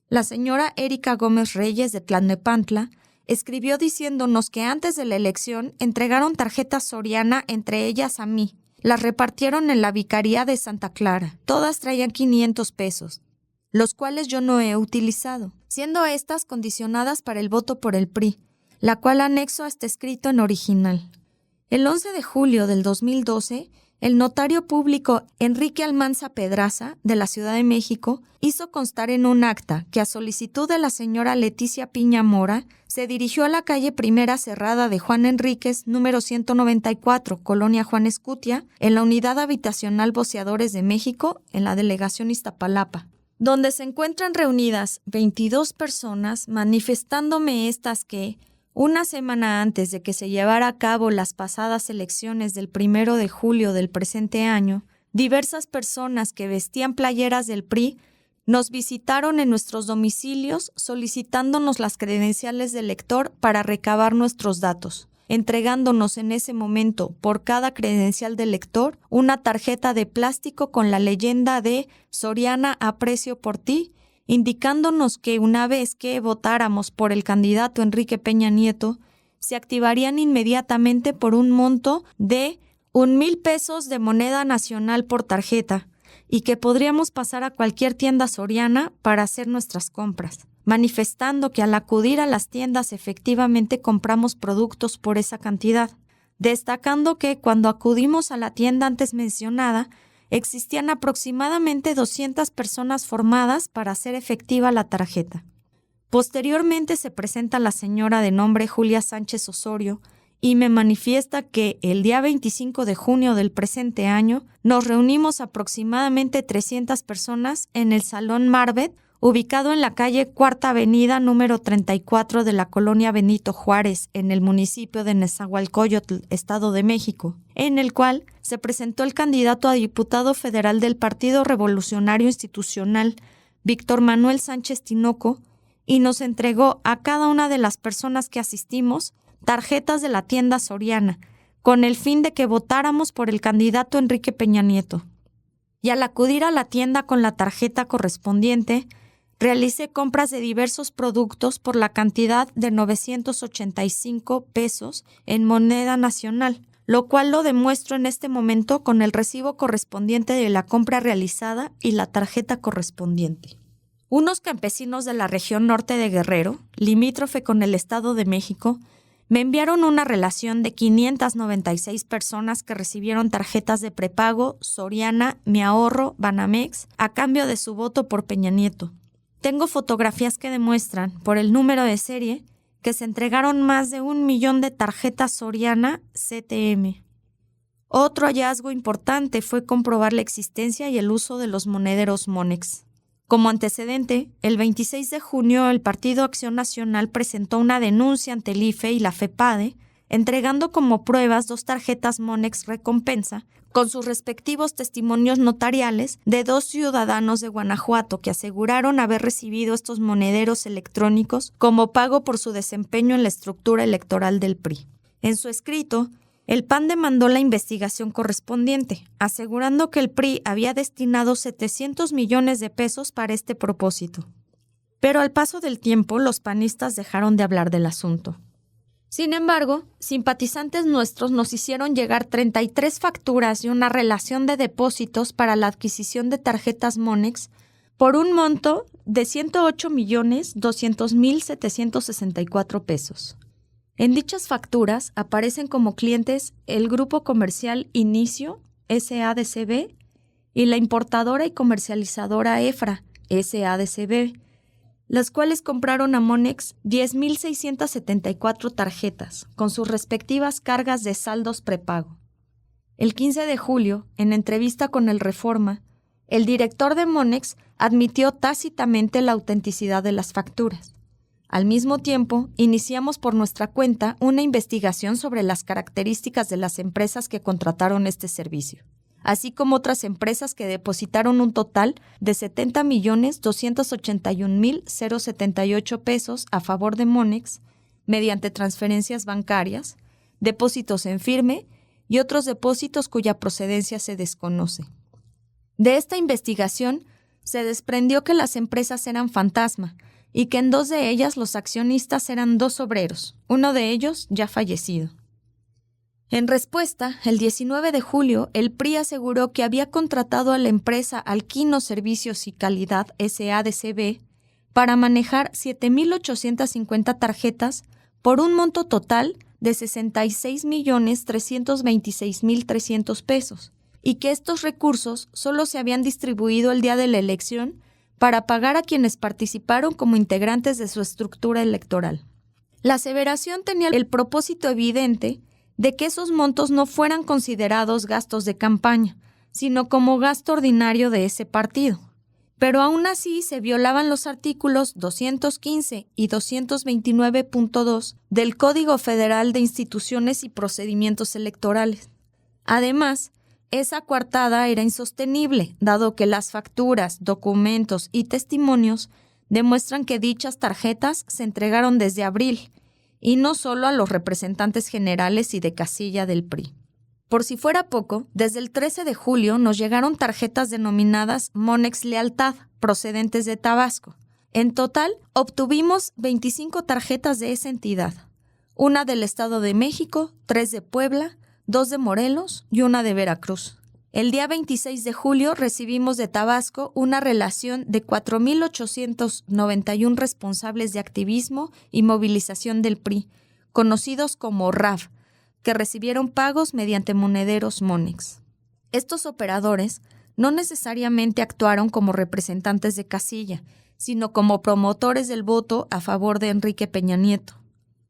La señora Erika Gómez Reyes de Tlalnepantla escribió diciéndonos que antes de la elección entregaron tarjetas Soriana, entre ellas a mí. Las repartieron en la Vicaría de Santa Clara. Todas traían 500 pesos, los cuales yo no he utilizado, siendo estas condicionadas para el voto por el PRI, la cual anexo a este escrito en original. El 11 de julio del 2012 el notario público Enrique Almanza Pedraza, de la Ciudad de México, hizo constar en un acta que a solicitud de la señora Leticia Piña Mora se dirigió a la calle Primera Cerrada de Juan Enríquez, número 194, Colonia Juan Escutia, en la Unidad Habitacional Boceadores de México, en la Delegación Iztapalapa, donde se encuentran reunidas 22 personas, manifestándome estas que, una semana antes de que se llevara a cabo las pasadas elecciones del 1 de julio del presente año, diversas personas que vestían playeras del PRI nos visitaron en nuestros domicilios solicitándonos las credenciales del elector para recabar nuestros datos, entregándonos en ese momento por cada credencial del elector una tarjeta de plástico con la leyenda de Soriana aprecio por ti, indicándonos que una vez que votáramos por el candidato Enrique Peña Nieto, se activarían inmediatamente por un monto de 1,000 pesos de moneda nacional por tarjeta y que podríamos pasar a cualquier tienda Soriana para hacer nuestras compras, manifestando que al acudir a las tiendas efectivamente compramos productos por esa cantidad, destacando que cuando acudimos a la tienda antes mencionada, existían aproximadamente 200 personas formadas para hacer efectiva la tarjeta. Posteriormente se presenta la señora de nombre Julia Sánchez Osorio y me manifiesta que el día 25 de junio del presente año nos reunimos aproximadamente 300 personas en el Salón Marbet, ubicado en la calle Cuarta Avenida número 34 de la colonia Benito Juárez, en el municipio de Nezahualcóyotl, Estado de México, en el cual se presentó el candidato a diputado federal del Partido Revolucionario Institucional, Víctor Manuel Sánchez Tinoco, y nos entregó a cada una de las personas que asistimos tarjetas de la tienda Soriana, con el fin de que votáramos por el candidato Enrique Peña Nieto. Y al acudir a la tienda con la tarjeta correspondiente, realicé compras de diversos productos por la cantidad de 985 pesos en moneda nacional, lo cual lo demuestro en este momento con el recibo correspondiente de la compra realizada y la tarjeta correspondiente. Unos campesinos de la región norte de Guerrero, limítrofe con el Estado de México, me enviaron una relación de 596 personas que recibieron tarjetas de prepago, Soriana, Mi Ahorro, Banamex, a cambio de su voto por Peña Nieto. Tengo fotografías que demuestran, por el número de serie, que se entregaron más de 1 millón de tarjetas Soriana CTM. Otro hallazgo importante fue comprobar la existencia y el uso de los monederos Monex. Como antecedente, el 26 de junio el Partido Acción Nacional presentó una denuncia ante el IFE y la FEPADE, entregando como pruebas 2 tarjetas Monex recompensa con sus respectivos testimonios notariales de 2 ciudadanos de Guanajuato que aseguraron haber recibido estos monederos electrónicos como pago por su desempeño en la estructura electoral del PRI. En su escrito, el PAN demandó la investigación correspondiente, asegurando que el PRI había destinado 700 millones de pesos para este propósito. Pero al paso del tiempo, los panistas dejaron de hablar del asunto. Sin embargo, simpatizantes nuestros nos hicieron llegar 33 facturas y una relación de depósitos para la adquisición de tarjetas Monex por un monto de 108,200,764 pesos. En dichas facturas aparecen como clientes el Grupo Comercial Inicio, SADCB, y la importadora y comercializadora EFRA, SADCB, las cuales compraron a Monex 10,674 tarjetas, con sus respectivas cargas de saldos prepago. El 15 de julio, en entrevista con el Reforma, el director de Monex admitió tácitamente la autenticidad de las facturas. Al mismo tiempo, iniciamos por nuestra cuenta una investigación sobre las características de las empresas que contrataron este servicio, así como otras empresas que depositaron un total de 70,281,078 pesos a favor de Monex mediante transferencias bancarias, depósitos en firme y otros depósitos cuya procedencia se desconoce. De esta investigación se desprendió que las empresas eran fantasma y que en 2 de ellas los accionistas eran 2 obreros, uno de ellos ya fallecido. En respuesta, el 19 de julio, el PRI aseguró que había contratado a la empresa Alquino Servicios y Calidad SADCB para manejar 7,850 tarjetas por un monto total de 66,326,300 pesos, y que estos recursos solo se habían distribuido el día de la elección para pagar a quienes participaron como integrantes de su estructura electoral. La aseveración tenía el propósito evidente de que esos montos no fueran considerados gastos de campaña, sino como gasto ordinario de ese partido. Pero aún así se violaban los artículos 215 y 229.2 del Código Federal de Instituciones y Procedimientos Electorales. Además, esa coartada era insostenible, dado que las facturas, documentos y testimonios demuestran que dichas tarjetas se entregaron desde abril, y no solo a los representantes generales y de casilla del PRI. Por si fuera poco, desde el 13 de julio nos llegaron tarjetas denominadas Monex Lealtad, procedentes de Tabasco. En total, obtuvimos 25 tarjetas de esa entidad, una del Estado de México, 3 de Puebla, 2 de Morelos y una de Veracruz. El día 26 de julio recibimos de Tabasco una relación de 4.891 responsables de activismo y movilización del PRI, conocidos como RAV, que recibieron pagos mediante monederos Monex. Estos operadores no necesariamente actuaron como representantes de casilla, sino como promotores del voto a favor de Enrique Peña Nieto.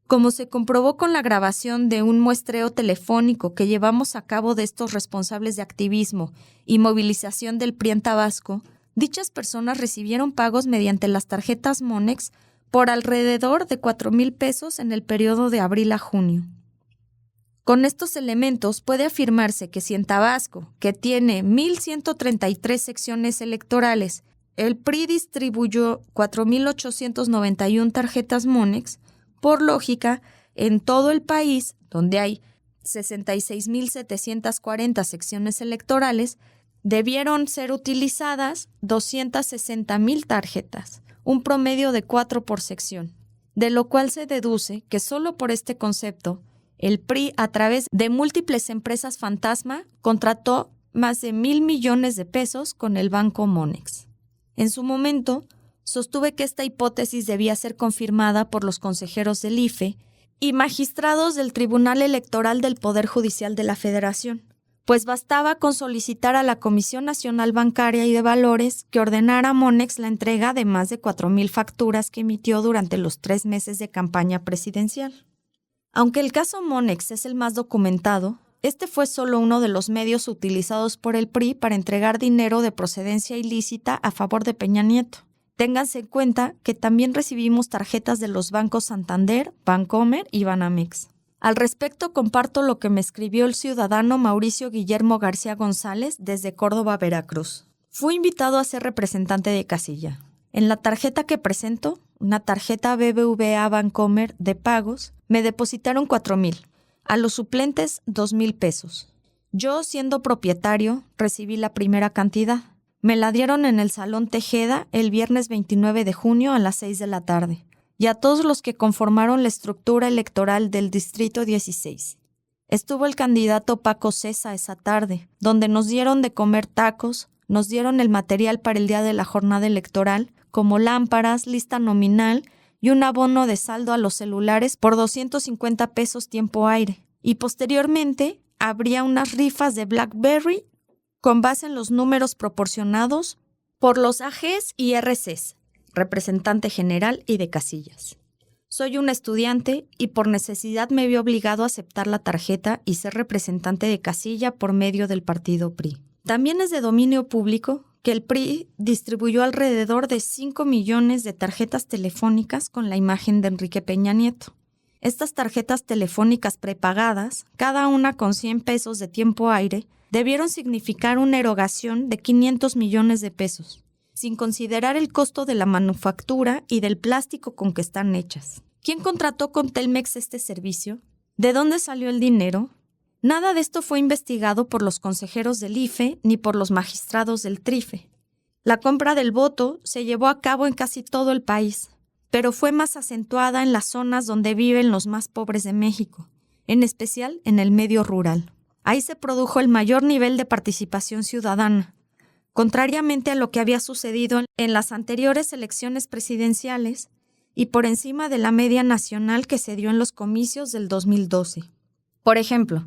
Como se comprobó con la grabación de un muestreo telefónico que llevamos a cabo de estos responsables de activismo y movilización del PRI en Tabasco, dichas personas recibieron pagos mediante las tarjetas Monex por alrededor de 4,000 pesos en el periodo de abril a junio. Con estos elementos puede afirmarse que si en Tabasco, que tiene 1,133 secciones electorales, el PRI distribuyó 4,891 tarjetas Monex, por lógica, en todo el país, donde hay 66,740 secciones electorales, debieron ser utilizadas 260,000 tarjetas, un promedio de 4 por sección, de lo cual se deduce que solo por este concepto, el PRI, a través de múltiples empresas fantasma, contrató más de 1,000 millones de pesos con el banco Monex. En su momento, sostuve que esta hipótesis debía ser confirmada por los consejeros del IFE y magistrados del Tribunal Electoral del Poder Judicial de la Federación, pues bastaba con solicitar a la Comisión Nacional Bancaria y de Valores que ordenara a Monex la entrega de más de 4,000 facturas que emitió durante los 3 meses de campaña presidencial. Aunque el caso Monex es el más documentado, este fue solo uno de los medios utilizados por el PRI para entregar dinero de procedencia ilícita a favor de Peña Nieto. Ténganse en cuenta que también recibimos tarjetas de los bancos Santander, Bancomer y Banamex. Al respecto, comparto lo que me escribió el ciudadano Mauricio Guillermo García González desde Córdoba, Veracruz. Fui invitado a ser representante de casilla. En la tarjeta que presento, una tarjeta BBVA Bancomer de pagos, me depositaron 4,000. A los suplentes, 2,000 pesos. Yo, siendo propietario, recibí la primera cantidad. Me la dieron en el Salón Tejeda el viernes 29 de junio a las 6 de la tarde, y a todos los que conformaron la estructura electoral del Distrito 16. Estuvo el candidato Paco Cesa esa tarde, donde nos dieron de comer tacos, nos dieron el material para el día de la jornada electoral, como lámparas, lista nominal y un abono de saldo a los celulares por 250 pesos tiempo aire. Y posteriormente habría unas rifas de BlackBerry con base en los números proporcionados por los AGs y RCs, representante general y de casillas. Soy un estudiante y por necesidad me vi obligado a aceptar la tarjeta y ser representante de casilla por medio del partido PRI. También es de dominio público que el PRI distribuyó alrededor de 5 millones de tarjetas telefónicas con la imagen de Enrique Peña Nieto. Estas tarjetas telefónicas prepagadas, cada una con 100 pesos de tiempo aire, debieron significar una erogación de 500 millones de pesos, sin considerar el costo de la manufactura y del plástico con que están hechas. ¿Quién contrató con Telmex este servicio? ¿De dónde salió el dinero? Nada de esto fue investigado por los consejeros del IFE ni por los magistrados del TRIFE. La compra del voto se llevó a cabo en casi todo el país, pero fue más acentuada en las zonas donde viven los más pobres de México, en especial en el medio rural. Ahí se produjo el mayor nivel de participación ciudadana, contrariamente a lo que había sucedido en las anteriores elecciones presidenciales y por encima de la media nacional que se dio en los comicios del 2012. Por ejemplo,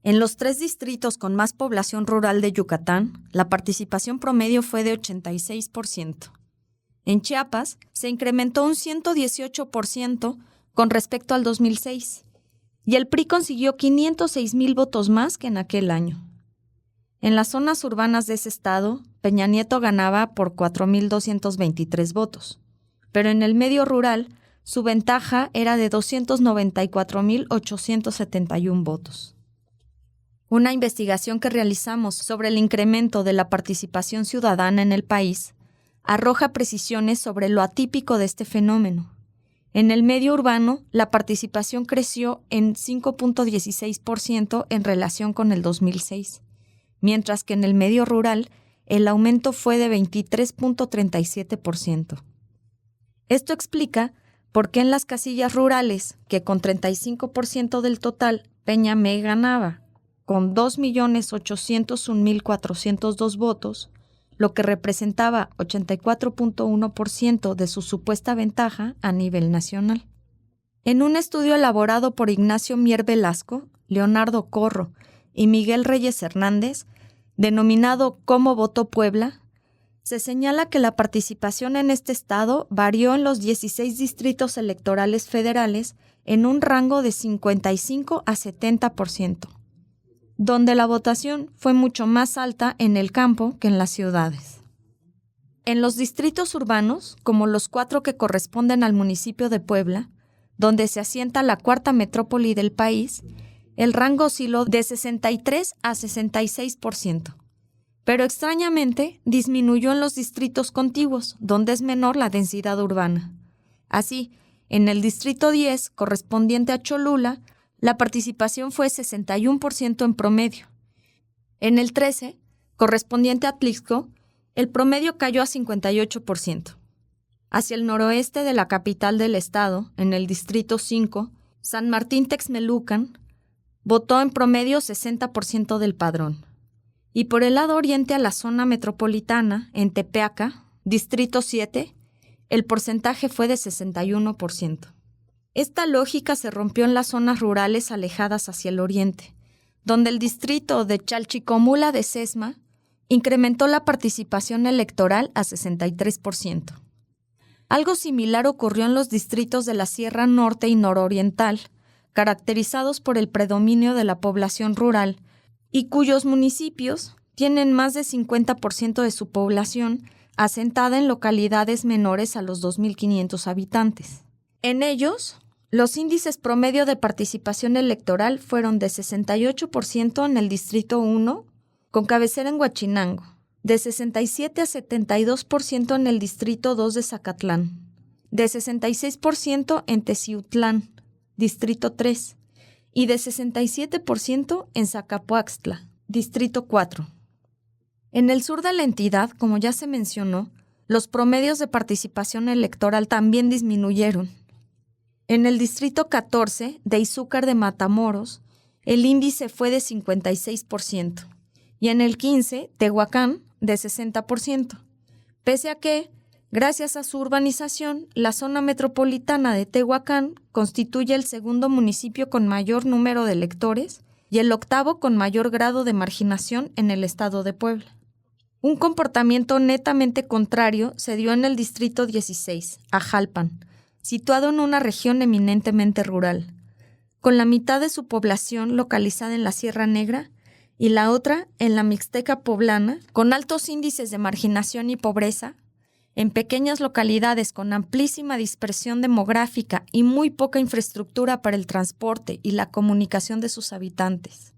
En los 3 distritos con más población rural de Yucatán, la participación promedio fue de 86%. En Chiapas se incrementó un 118% con respecto al 2006, y el PRI consiguió 506,000 votos más que en aquel año. En las zonas urbanas de ese estado, Peña Nieto ganaba por 4,223 votos, pero en el medio rural su ventaja era de 294,871 votos. Una investigación que realizamos sobre el incremento de la participación ciudadana en el país arroja precisiones sobre lo atípico de este fenómeno. En el medio urbano, la participación creció en 5,16% en relación con el 2006, mientras que en el medio rural el aumento fue de 23,37%. Esto explica por qué en las casillas rurales, que con 35% del total Peña me ganaba, con 2,801,402 votos, lo que representaba 84,1% de su supuesta ventaja a nivel nacional. En un estudio elaborado por Ignacio Mier Velasco, Leonardo Corro y Miguel Reyes Hernández, denominado ¿Cómo votó Puebla?, se señala que la participación en este estado varió en los 16 distritos electorales federales en un rango de 55 a 70%, donde la votación fue mucho más alta en el campo que en las ciudades. En los distritos urbanos, como los 4 que corresponden al municipio de Puebla, donde se asienta la cuarta metrópoli del país, el rango osciló de 63 a 66%. Pero extrañamente disminuyó en los distritos contiguos, donde es menor la densidad urbana. Así, en el distrito 10, correspondiente a Cholula, la participación fue 61% en promedio. En el 13, correspondiente a Atlixco, el promedio cayó a 58%. Hacia el noroeste de la capital del estado, en el distrito 5, San Martín Texmelucan, votó en promedio 60% del padrón. Y por el lado oriente a la zona metropolitana, en Tepeaca, distrito 7, el porcentaje fue de 61%. Esta lógica se rompió en las zonas rurales alejadas hacia el oriente, donde el distrito de Chalchicomula de Sesma incrementó la participación electoral a 63%. Algo similar ocurrió en los distritos de la Sierra Norte y Nororiental, caracterizados por el predominio de la población rural, y cuyos municipios tienen más de 50% de su población asentada en localidades menores a los 2,500 habitantes. En ellos, los índices promedio de participación electoral fueron de 68% en el Distrito 1, con cabecera en Huachinango, de 67 a 72% en el Distrito 2 de Zacatlán, de 66% en Teciutlán, Distrito 3, y de 67% en Zacapuaxtla, Distrito 4. En el sur de la entidad, como ya se mencionó, los promedios de participación electoral también disminuyeron. En el Distrito 14 de Izúcar de Matamoros, el índice fue de 56%, y en el 15, Tehuacán, de 60%, pese a que, gracias a su urbanización, la zona metropolitana de Tehuacán constituye el segundo municipio con mayor número de electores y el octavo con mayor grado de marginación en el estado de Puebla. Un comportamiento netamente contrario se dio en el Distrito 16, Ajalpan, situado en una región eminentemente rural, con la mitad de su población localizada en la Sierra Negra y la otra en la Mixteca poblana, con altos índices de marginación y pobreza, en pequeñas localidades con amplísima dispersión demográfica y muy poca infraestructura para el transporte y la comunicación de sus habitantes.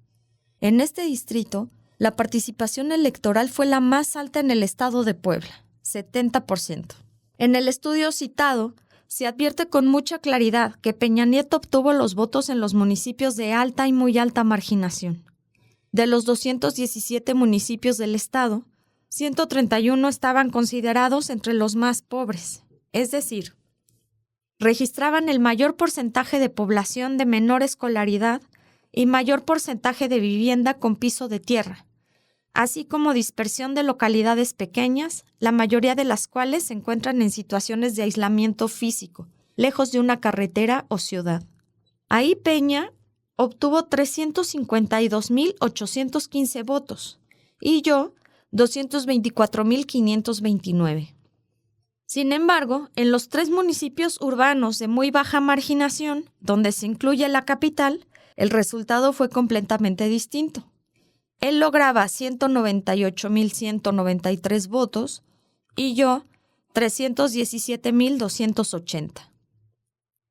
En este distrito, la participación electoral fue la más alta en el estado de Puebla, 70%. En el estudio citado, se advierte con mucha claridad que Peña Nieto obtuvo los votos en los municipios de alta y muy alta marginación. De los 217 municipios del estado, 131 estaban considerados entre los más pobres, es decir, registraban el mayor porcentaje de población de menor escolaridad y mayor porcentaje de vivienda con piso de tierra, así como dispersión de localidades pequeñas, la mayoría de las cuales se encuentran en situaciones de aislamiento físico, lejos de una carretera o ciudad. Ahí Peña obtuvo 352,815 votos y yo 224,529. Sin embargo, en los 3 municipios urbanos de muy baja marginación, donde se incluye la capital, el resultado fue completamente distinto. Él lograba 198,193 votos y yo 317,280.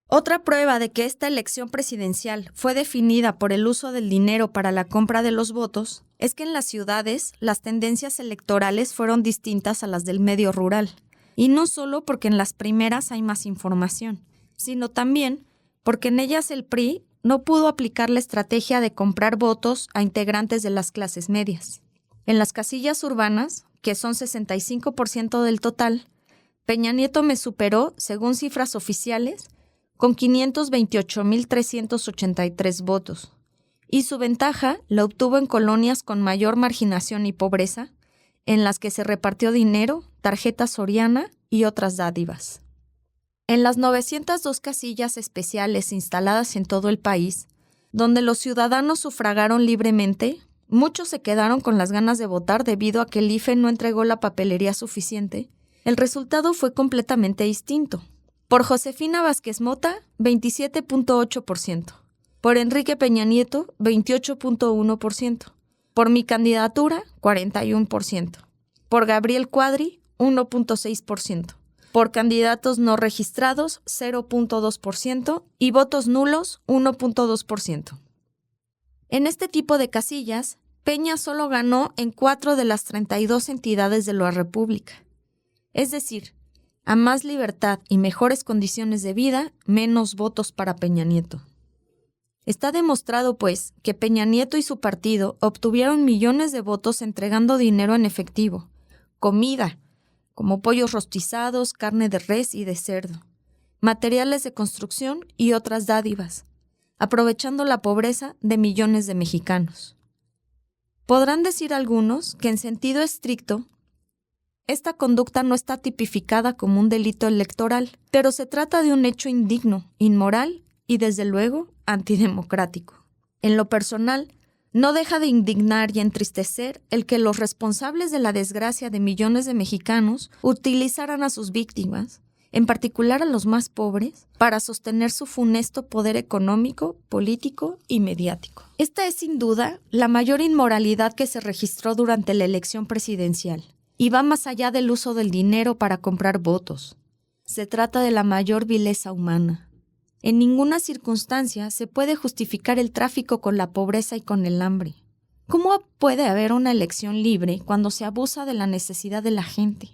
Otra prueba de que esta elección presidencial fue definida por el uso del dinero para la compra de los votos es que en las ciudades las tendencias electorales fueron distintas a las del medio rural. Y no solo porque en las primeras hay más información, sino también porque en ellas el PRI no pudo aplicar la estrategia de comprar votos a integrantes de las clases medias. En las casillas urbanas, que son 65% del total, Peña Nieto me superó, según cifras oficiales, con 528,383 votos, y su ventaja la obtuvo en colonias con mayor marginación y pobreza, en las que se repartió dinero, tarjeta Soriana y otras dádivas. En las 902 casillas especiales instaladas en todo el país, donde los ciudadanos sufragaron libremente, muchos se quedaron con las ganas de votar debido a que el IFE no entregó la papelería suficiente. El resultado fue completamente distinto. Por Josefina Vázquez Mota, 27,8%. Por Enrique Peña Nieto, 28,1%. Por mi candidatura, 41%. Por Gabriel Cuadri, 1,6%. Por candidatos no registrados, 0,2%. Y votos nulos, 1,2%. En este tipo de casillas, Peña solo ganó en 4 de las 32 entidades de la República. Es decir, a más libertad y mejores condiciones de vida, menos votos para Peña Nieto. Está demostrado, pues, que Peña Nieto y su partido obtuvieron millones de votos entregando dinero en efectivo, comida, como pollos rostizados, carne de res y de cerdo, materiales de construcción y otras dádivas, aprovechando la pobreza de millones de mexicanos. Podrán decir algunos que en sentido estricto, esta conducta no está tipificada como un delito electoral, pero se trata de un hecho indigno, inmoral y, desde luego, antidemocrático. En lo personal, no deja de indignar y entristecer el que los responsables de la desgracia de millones de mexicanos utilizaran a sus víctimas, en particular a los más pobres, para sostener su funesto poder económico, político y mediático. Esta es sin duda la mayor inmoralidad que se registró durante la elección presidencial. Y va más allá del uso del dinero para comprar votos. Se trata de la mayor vileza humana. En ninguna circunstancia se puede justificar el tráfico con la pobreza y con el hambre. ¿Cómo puede haber una elección libre cuando se abusa de la necesidad de la gente?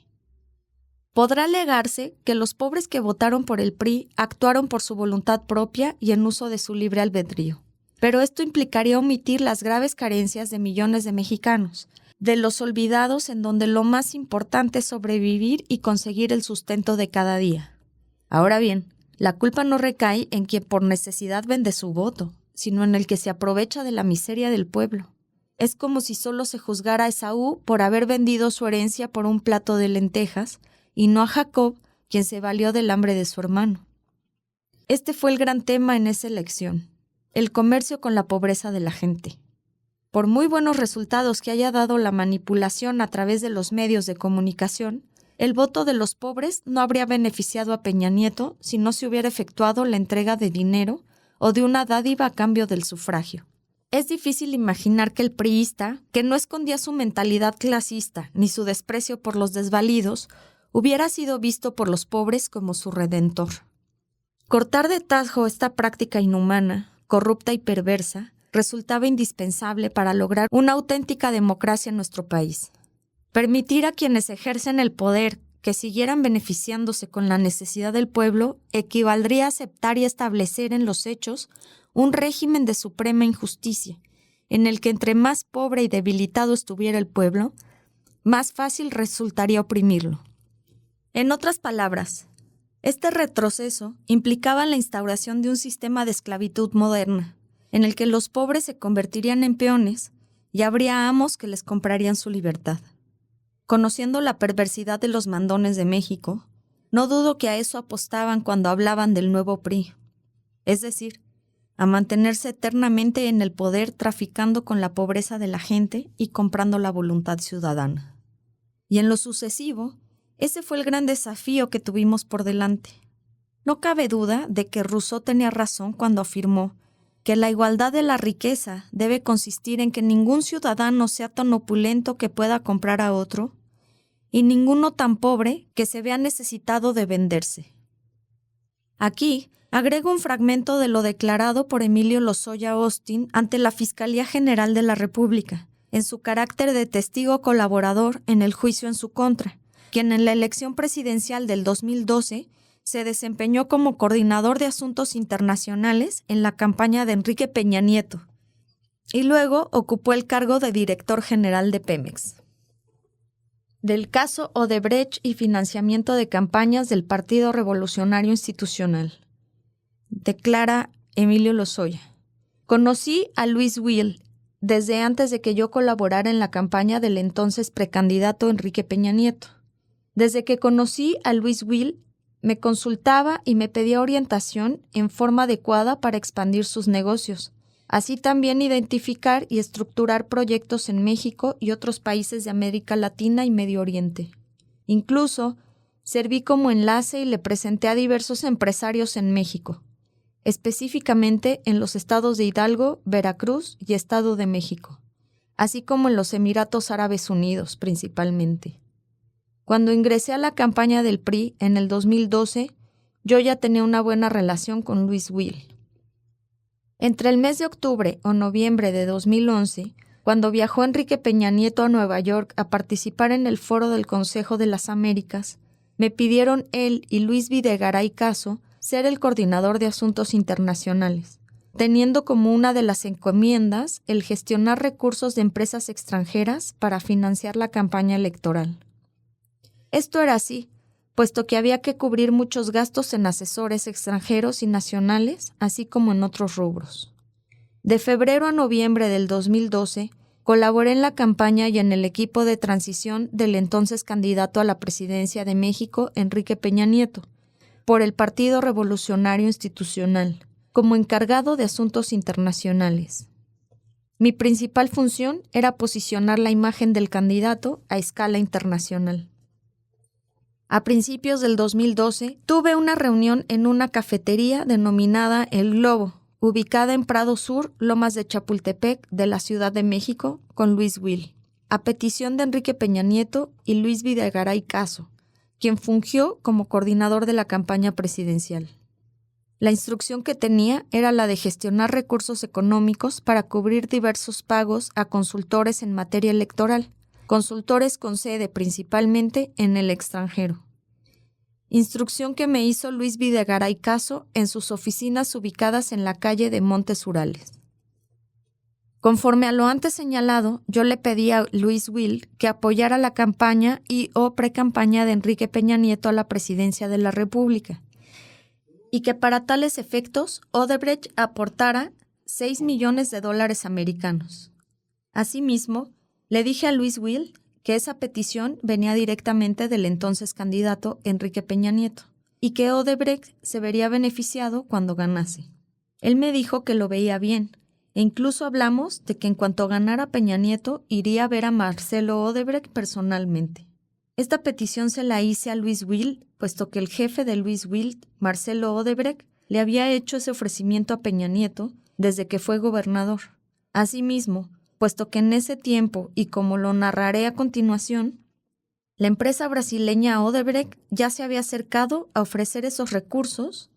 Podrá alegarse que los pobres que votaron por el PRI actuaron por su voluntad propia y en uso de su libre albedrío. Pero esto implicaría omitir las graves carencias de millones de mexicanos, de los olvidados en donde lo más importante es sobrevivir y conseguir el sustento de cada día. Ahora bien, la culpa no recae en quien por necesidad vende su voto, sino en el que se aprovecha de la miseria del pueblo. Es como si solo se juzgara a Esaú por haber vendido su herencia por un plato de lentejas y no a Jacob, quien se valió del hambre de su hermano. Este fue el gran tema en esa elección, el comercio con la pobreza de la gente. Por muy buenos resultados que haya dado la manipulación a través de los medios de comunicación, el voto de los pobres no habría beneficiado a Peña Nieto si no se hubiera efectuado la entrega de dinero o de una dádiva a cambio del sufragio. Es difícil imaginar que el priista, que no escondía su mentalidad clasista ni su desprecio por los desvalidos, hubiera sido visto por los pobres como su redentor. Cortar de tajo esta práctica inhumana, corrupta y perversa, resultaba indispensable para lograr una auténtica democracia en nuestro país. Permitir a quienes ejercen el poder que siguieran beneficiándose con la necesidad del pueblo equivaldría a aceptar y establecer en los hechos un régimen de suprema injusticia, en el que entre más pobre y debilitado estuviera el pueblo, más fácil resultaría oprimirlo. En otras palabras, este retroceso implicaba la instauración de un sistema de esclavitud moderna, en el que los pobres se convertirían en peones y habría amos que les comprarían su libertad. Conociendo la perversidad de los mandones de México, no dudo que a eso apostaban cuando hablaban del nuevo PRI. Es decir, a mantenerse eternamente en el poder traficando con la pobreza de la gente y comprando la voluntad ciudadana. Y en lo sucesivo, ese fue el gran desafío que tuvimos por delante. No cabe duda de que Rousseau tenía razón cuando afirmó que la igualdad de la riqueza debe consistir en que ningún ciudadano sea tan opulento que pueda comprar a otro y ninguno tan pobre que se vea necesitado de venderse. Aquí agrego un fragmento de lo declarado por Emilio Lozoya Austin ante la Fiscalía General de la República, en su carácter de testigo colaborador en el juicio en su contra, quien en la elección presidencial del 2012 se desempeñó como coordinador de asuntos internacionales en la campaña de Enrique Peña Nieto y luego ocupó el cargo de director general de Pemex. Del caso Odebrecht y financiamiento de campañas del Partido Revolucionario Institucional. Declara Emilio Lozoya. Conocí a Luis Will desde antes de que yo colaborara en la campaña del entonces precandidato Enrique Peña Nieto. Desde que conocí a Luis Will, me consultaba y me pedía orientación en forma adecuada para expandir sus negocios, así también identificar y estructurar proyectos en México y otros países de América Latina y Medio Oriente. Incluso, serví como enlace y le presenté a diversos empresarios en México, específicamente en los estados de Hidalgo, Veracruz y Estado de México, así como en los Emiratos Árabes Unidos principalmente. Cuando ingresé a la campaña del PRI en el 2012, yo ya tenía una buena relación con Luis Will. Entre el mes de octubre o noviembre de 2011, cuando viajó Enrique Peña Nieto a Nueva York a participar en el foro del Consejo de las Américas, me pidieron él y Luis Videgaray Caso ser el coordinador de asuntos internacionales, teniendo como una de las encomiendas el gestionar recursos de empresas extranjeras para financiar la campaña electoral. Esto era así, puesto que había que cubrir muchos gastos en asesores extranjeros y nacionales, así como en otros rubros. De febrero a noviembre del 2012, colaboré en la campaña y en el equipo de transición del entonces candidato a la presidencia de México, Enrique Peña Nieto, por el Partido Revolucionario Institucional, como encargado de asuntos internacionales. Mi principal función era posicionar la imagen del candidato a escala internacional. A principios del 2012, tuve una reunión en una cafetería denominada El Globo, ubicada en Prado Sur, Lomas de Chapultepec, de la Ciudad de México, con Luis Will, a petición de Enrique Peña Nieto y Luis Videgaray Caso, quien fungió como coordinador de la campaña presidencial. La instrucción que tenía era la de gestionar recursos económicos para cubrir diversos pagos a consultores en materia electoral, consultores con sede principalmente en el extranjero. Instrucción que me hizo Luis Videgaray Caso en sus oficinas ubicadas en la calle de Montes Urales. Conforme a lo antes señalado, yo le pedí a Luis Will que apoyara la campaña y o precampaña de Enrique Peña Nieto a la presidencia de la República, y que para tales efectos Odebrecht aportara $6 millones americanos. Asimismo, le dije a Luis Will que esa petición venía directamente del entonces candidato Enrique Peña Nieto y que Odebrecht se vería beneficiado cuando ganase. Él me dijo que lo veía bien e incluso hablamos de que en cuanto ganara Peña Nieto iría a ver a Marcelo Odebrecht personalmente. Esta petición se la hice a Luis Will, puesto que el jefe de Luis Will, Marcelo Odebrecht, le había hecho ese ofrecimiento a Peña Nieto desde que fue gobernador. Asimismo, puesto que en ese tiempo, y como lo narraré a continuación, la empresa brasileña Odebrecht ya se había acercado a ofrecer esos recursos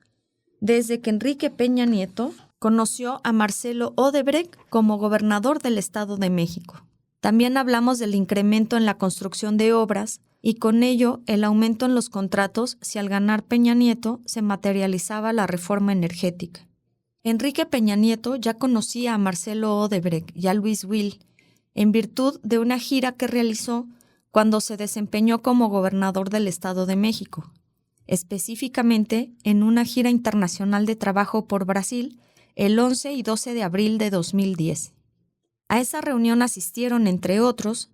desde que Enrique Peña Nieto conoció a Marcelo Odebrecht como gobernador del Estado de México. También hablamos del incremento en la construcción de obras y con ello el aumento en los contratos si al ganar Peña Nieto se materializaba la reforma energética. Enrique Peña Nieto ya conocía a Marcelo Odebrecht y a Luis Will en virtud de una gira que realizó cuando se desempeñó como gobernador del Estado de México, específicamente en una gira internacional de trabajo por Brasil el 11 y 12 de abril de 2010. A esa reunión asistieron, entre otros,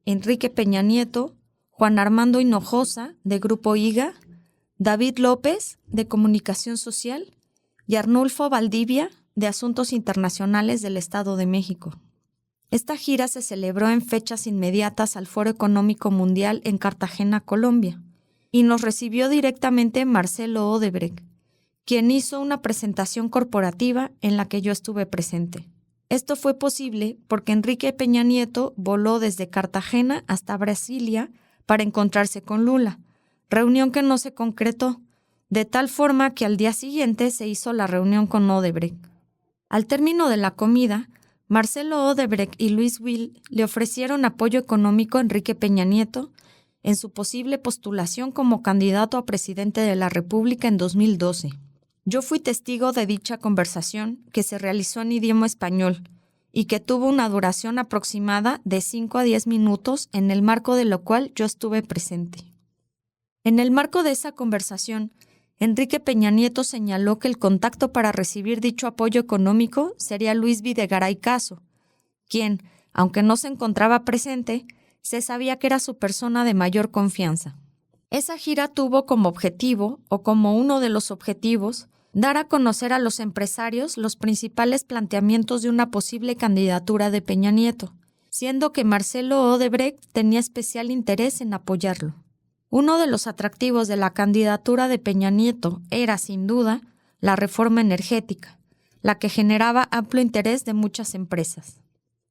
Enrique Peña Nieto, Juan Armando Hinojosa, de Grupo IGA, David López, de Comunicación Social, y Arnulfo Valdivia, de Asuntos Internacionales del Estado de México. Esta gira se celebró en fechas inmediatas al Foro Económico Mundial en Cartagena, Colombia, y nos recibió directamente Marcelo Odebrecht, quien hizo una presentación corporativa en la que yo estuve presente. Esto fue posible porque Enrique Peña Nieto voló desde Cartagena hasta Brasilia para encontrarse con Lula, reunión que no se concretó, de tal forma que al día siguiente se hizo la reunión con Odebrecht. Al término de la comida, Marcelo Odebrecht y Luis Will le ofrecieron apoyo económico a Enrique Peña Nieto en su posible postulación como candidato a presidente de la República en 2012. Yo fui testigo de dicha conversación que se realizó en idioma español y que tuvo una duración aproximada de 5 a 10 minutos, en el marco de lo cual yo estuve presente. En el marco de esa conversación, Enrique Peña Nieto señaló que el contacto para recibir dicho apoyo económico sería Luis Videgaray Caso, quien, aunque no se encontraba presente, se sabía que era su persona de mayor confianza. Esa gira tuvo como objetivo, o como uno de los objetivos, dar a conocer a los empresarios los principales planteamientos de una posible candidatura de Peña Nieto, siendo que Marcelo Odebrecht tenía especial interés en apoyarlo. Uno de los atractivos de la candidatura de Peña Nieto era, sin duda, la reforma energética, la que generaba amplio interés de muchas empresas.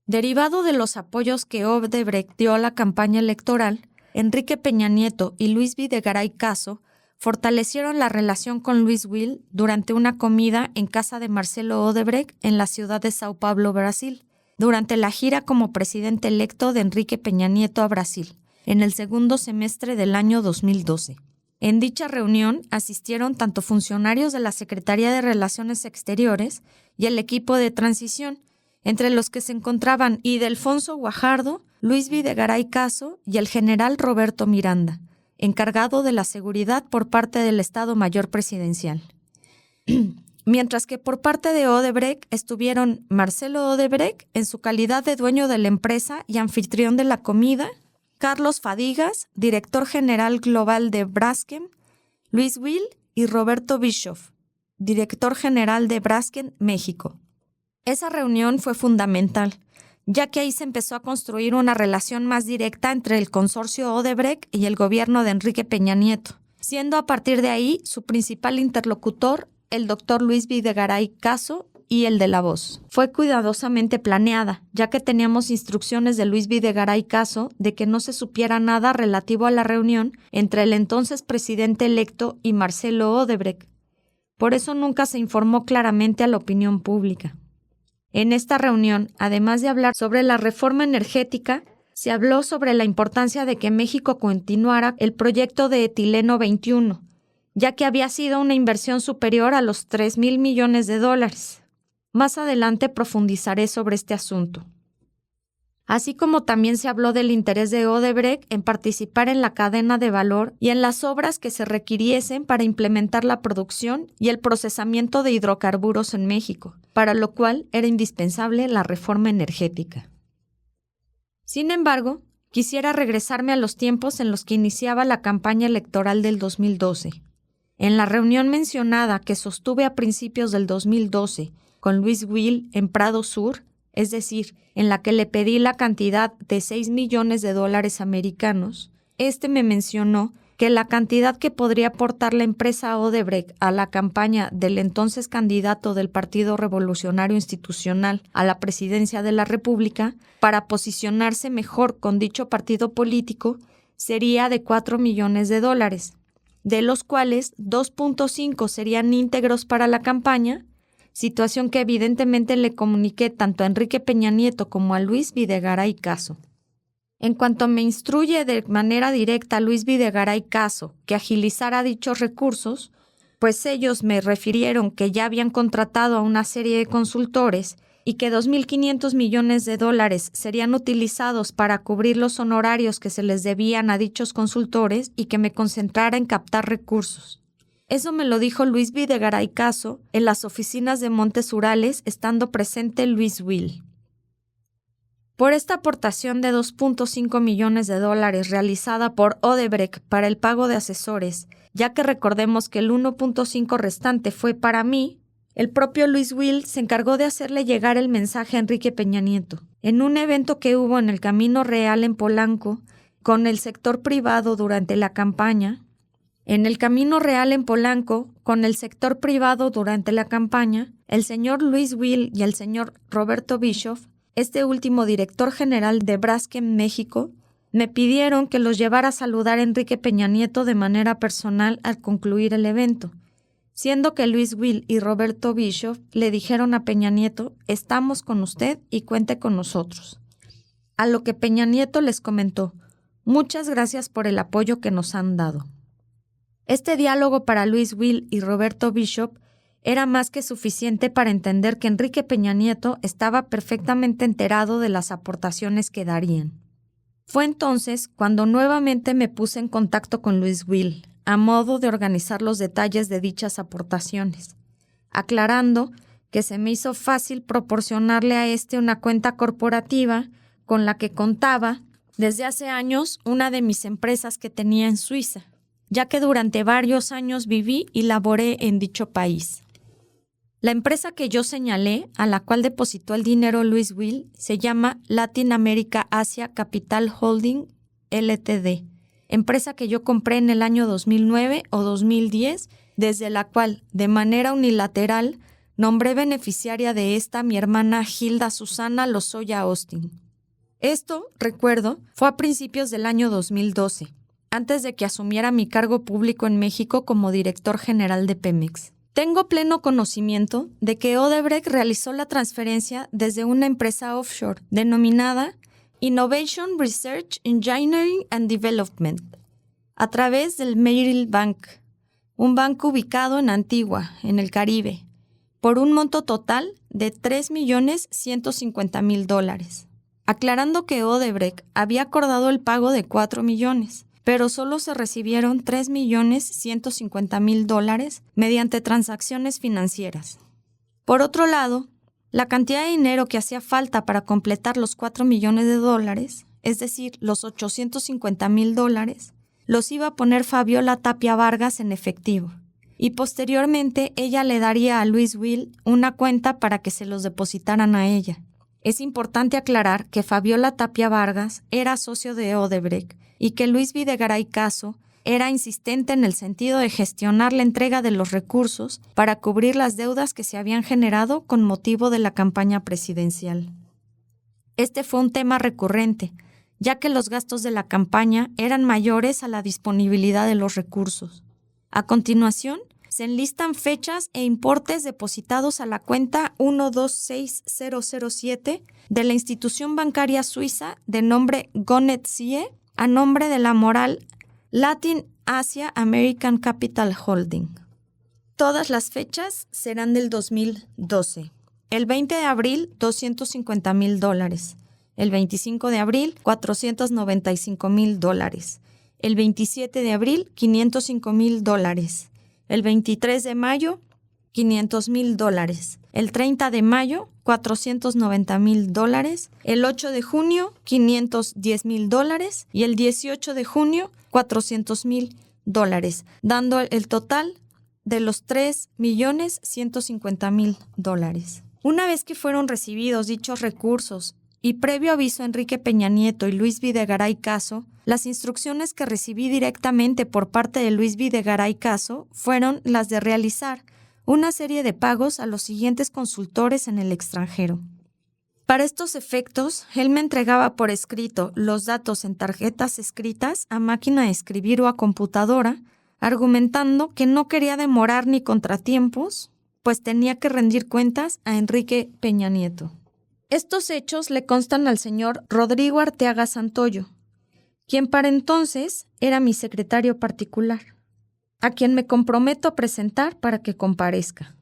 Derivado de los apoyos que Odebrecht dio a la campaña electoral, Enrique Peña Nieto y Luis Videgaray Caso fortalecieron la relación con Luis Will durante una comida en casa de Marcelo Odebrecht en la ciudad de Sao Paulo, Brasil, durante la gira como presidente electo de Enrique Peña Nieto a Brasil, en el segundo semestre del año 2012. En dicha reunión asistieron tanto funcionarios de la Secretaría de Relaciones Exteriores y el equipo de transición, entre los que se encontraban Ildefonso Guajardo, Luis Videgaray Caso y el general Roberto Miranda, encargado de la seguridad por parte del Estado Mayor Presidencial. Mientras que por parte de Odebrecht estuvieron Marcelo Odebrecht en su calidad de dueño de la empresa y anfitrión de la comida, Carlos Fadigas, director general global de Braskem, Luis Will y Roberto Bischoff, director general de Braskem, México. Esa reunión fue fundamental, ya que ahí se empezó a construir una relación más directa entre el consorcio Odebrecht y el gobierno de Enrique Peña Nieto, siendo a partir de ahí su principal interlocutor el doctor Luis Videgaray Caso y el de La Voz. Fue cuidadosamente planeada, ya que teníamos instrucciones de Luis Videgaray Caso de que no se supiera nada relativo a la reunión entre el entonces presidente electo y Marcelo Odebrecht. Por eso nunca se informó claramente a la opinión pública. En esta reunión, además de hablar sobre la reforma energética, se habló sobre la importancia de que México continuara el proyecto de Etileno 21, ya que había sido una inversión superior a los $3,000 millones. Más adelante profundizaré sobre este asunto. Así como también se habló del interés de Odebrecht en participar en la cadena de valor y en las obras que se requiriesen para implementar la producción y el procesamiento de hidrocarburos en México, para lo cual era indispensable la reforma energética. Sin embargo, quisiera regresarme a los tiempos en los que iniciaba la campaña electoral del 2012. En la reunión mencionada que sostuve a principios del 2012 con Luis Will en Prado Sur, es decir, en la que le pedí la cantidad de $6 millones americanos, me mencionó que la cantidad que podría aportar la empresa Odebrecht a la campaña del entonces candidato del Partido Revolucionario Institucional a la presidencia de la República para posicionarse mejor con dicho partido político sería de $4 millones, de los cuales 2.5 serían íntegros para la campaña, situación que evidentemente le comuniqué tanto a Enrique Peña Nieto como a Luis Videgaray Caso. En cuanto me instruye de manera directa a Luis Videgaray Caso que agilizara dichos recursos, pues ellos me refirieron que ya habían contratado a una serie de consultores y que $2.500 millones serían utilizados para cubrir los honorarios que se les debían a dichos consultores y que me concentrara en captar recursos. Eso me lo dijo Luis Videgaray Caso en las oficinas de Montes Urales, estando presente Luis Will. Por esta aportación de $2.5 millones realizada por Odebrecht para el pago de asesores, ya que recordemos que el 1.5 restante fue para mí, El propio Luis Will se encargó de hacerle llegar el mensaje a Enrique Peña Nieto. En un evento que hubo en el Camino Real en Polanco, con el sector privado durante la campaña, el señor Luis Will y el señor Roberto Bischoff, este último director general de Braskem México, me pidieron que los llevara a saludar a Enrique Peña Nieto de manera personal al concluir el evento, siendo que Luis Will y Roberto Bischoff le dijeron a Peña Nieto: estamos con usted y cuente con nosotros. A lo que Peña Nieto les comentó: muchas gracias por el apoyo que nos han dado. Este diálogo para Luis Will y Roberto Bischoff era más que suficiente para entender que Enrique Peña Nieto estaba perfectamente enterado de las aportaciones que darían. Fue entonces cuando nuevamente me puse en contacto con Luis Will, a modo de organizar los detalles de dichas aportaciones, aclarando que se me hizo fácil proporcionarle a una cuenta corporativa con la que contaba desde hace años una de mis empresas que tenía en Suiza, ya que durante varios años viví y laboré en dicho país. La empresa que yo señalé, a la cual depositó el dinero Luis Will, se llama Latin America Asia Capital Holding Ltd., empresa que yo compré en el año 2009 o 2010, desde la cual, de manera unilateral, nombré beneficiaria de esta mi hermana Hilda Susana Lozoya Austin. Esto, recuerdo, fue a principios del año 2012, antes de que asumiera mi cargo público en México como director general de Pemex. Tengo pleno conocimiento de que Odebrecht realizó la transferencia desde una empresa offshore denominada Innovation Research Engineering and Development a través del Merrill Bank, un banco ubicado en Antigua, en el Caribe, por un monto total de $3.150.000, aclarando que Odebrecht había acordado el pago de $4 millones, pero solo se recibieron $3.150.000 mediante transacciones financieras. Por otro lado, la cantidad de dinero que hacía falta para completar los $4 millones, es decir, los $850.000, los iba a poner Fabiola Tapia Vargas en efectivo, y posteriormente ella le daría a Luis Will una cuenta para que se los depositaran a ella. Es importante aclarar que Fabiola Tapia Vargas era socio de Odebrecht y que Luis Videgaray Caso era insistente en el sentido de gestionar la entrega de los recursos para cubrir las deudas que se habían generado con motivo de la campaña presidencial. Este fue un tema recurrente, ya que los gastos de la campaña eran mayores a la disponibilidad de los recursos. A continuación, se enlistan fechas e importes depositados a la cuenta 126007 de la institución bancaria suiza de nombre Gonet Sie, a nombre de la moral Latin Asia American Capital Holding. Todas las fechas serán del 2012. El 20 de abril, $250.000. El 25 de abril, $495.000. El 27 de abril, $505.000. El 23 de mayo, $500.000. El 30 de mayo, $490.000. El 8 de junio, $510.000. Y el 18 de junio, $400.000, dando el total de los $3.150.000. Una vez que fueron recibidos dichos recursos y previo aviso a Enrique Peña Nieto y Luis Videgaray Caso, las instrucciones que recibí directamente por parte de Luis Videgaray Caso fueron las de realizar una serie de pagos a los siguientes consultores en el extranjero. Para estos efectos, él me entregaba por escrito los datos en tarjetas escritas a máquina de escribir o a computadora, argumentando que no quería demorar ni contratiempos, pues tenía que rendir cuentas a Enrique Peña Nieto. Estos hechos le constan al señor Rodrigo Arteaga Santoyo, quien para entonces era mi secretario particular, a quien me comprometo a presentar para que comparezca.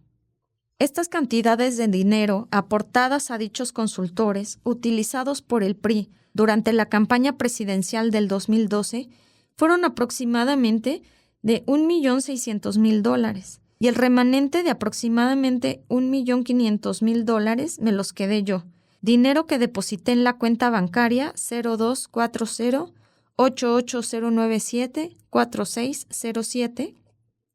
Estas cantidades de dinero aportadas a dichos consultores, utilizados por el PRI durante la campaña presidencial del 2012, fueron aproximadamente de $1.600.000, y el remanente de aproximadamente $1.500.000 me los quedé yo, dinero que deposité en la cuenta bancaria 0240-88097-4607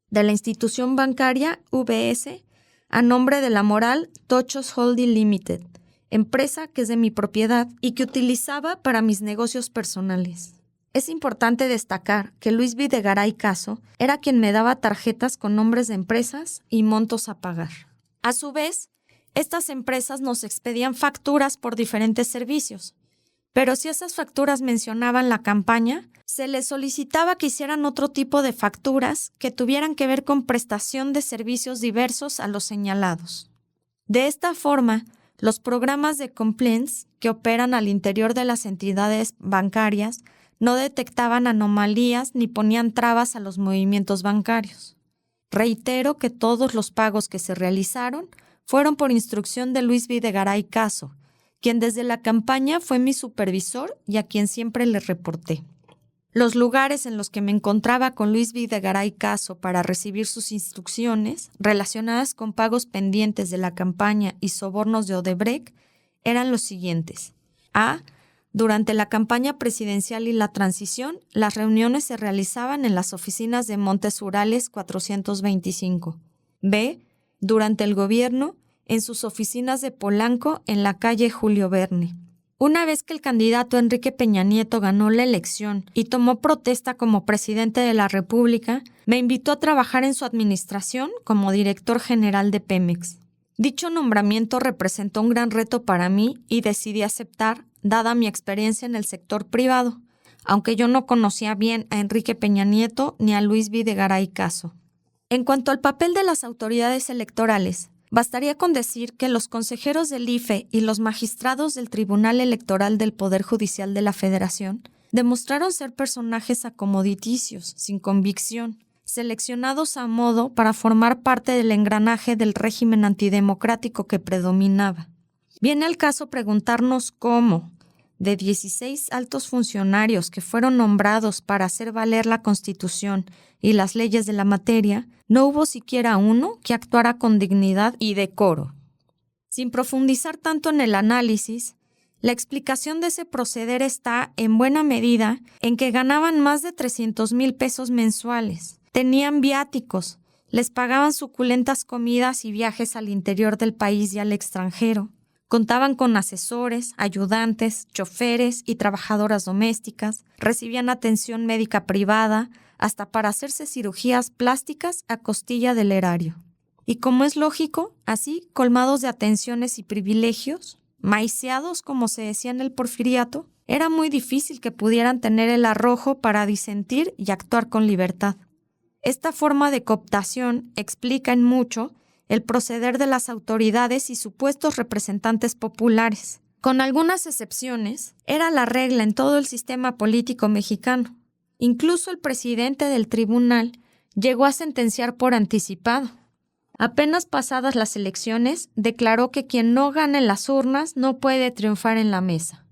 de la institución bancaria VS a nombre de la Moral Tochos Holding Limited, empresa que es de mi propiedad y que utilizaba para mis negocios personales. Es importante destacar que Luis Videgaray Caso era quien me daba tarjetas con nombres de empresas y montos a pagar. A su vez, estas empresas nos expedían facturas por diferentes servicios, pero si esas facturas mencionaban la campaña, se les solicitaba que hicieran otro tipo de facturas que tuvieran que ver con prestación de servicios diversos a los señalados. De esta forma, los programas de compliance que operan al interior de las entidades bancarias no detectaban anomalías ni ponían trabas a los movimientos bancarios. Reitero que todos los pagos que se realizaron fueron por instrucción de Luis Videgaray Caso, quien desde la campaña fue mi supervisor y a quien siempre le reporté. Los lugares en los que me encontraba con Luis Videgaray Caso para recibir sus instrucciones relacionadas con pagos pendientes de la campaña y sobornos de Odebrecht eran los siguientes. A. Durante la campaña presidencial y la transición, las reuniones se realizaban en las oficinas de Montes Urales 425. B. Durante el gobierno, en sus oficinas de Polanco en la calle Julio Verne. Una vez que el candidato Enrique Peña Nieto ganó la elección y tomó protesta como presidente de la República, me invitó a trabajar en su administración como director general de Pemex. Dicho nombramiento representó un gran reto para mí y decidí aceptar, dada mi experiencia en el sector privado, aunque yo no conocía bien a Enrique Peña Nieto ni a Luis Videgaray Caso. En cuanto al papel de las autoridades electorales, bastaría con decir que los consejeros del IFE y los magistrados del Tribunal Electoral del Poder Judicial de la Federación demostraron ser personajes acomoditicios, sin convicción, seleccionados a modo para formar parte del engranaje del régimen antidemocrático que predominaba. Viene al caso preguntarnos cómo, de 16 altos funcionarios que fueron nombrados para hacer valer la Constitución y las leyes de la materia, no hubo siquiera uno que actuara con dignidad y decoro. Sin profundizar tanto en el análisis, la explicación de ese proceder está, en buena medida, en que ganaban más de 300,000 pesos mensuales, tenían viáticos, les pagaban suculentas comidas y viajes al interior del país y al extranjero, contaban con asesores, ayudantes, choferes y trabajadoras domésticas, recibían atención médica privada, hasta para hacerse cirugías plásticas a costilla del erario. Y como es lógico, así, colmados de atenciones y privilegios, maiciados como se decía en el Porfiriato, era muy difícil que pudieran tener el arrojo para disentir y actuar con libertad. Esta forma de cooptación explica en mucho el proceder de las autoridades y supuestos representantes populares. Con algunas excepciones, era la regla en todo el sistema político mexicano. Incluso el presidente del tribunal llegó a sentenciar por anticipado. Apenas pasadas las elecciones, declaró que quien no gana en las urnas no puede triunfar en la mesa.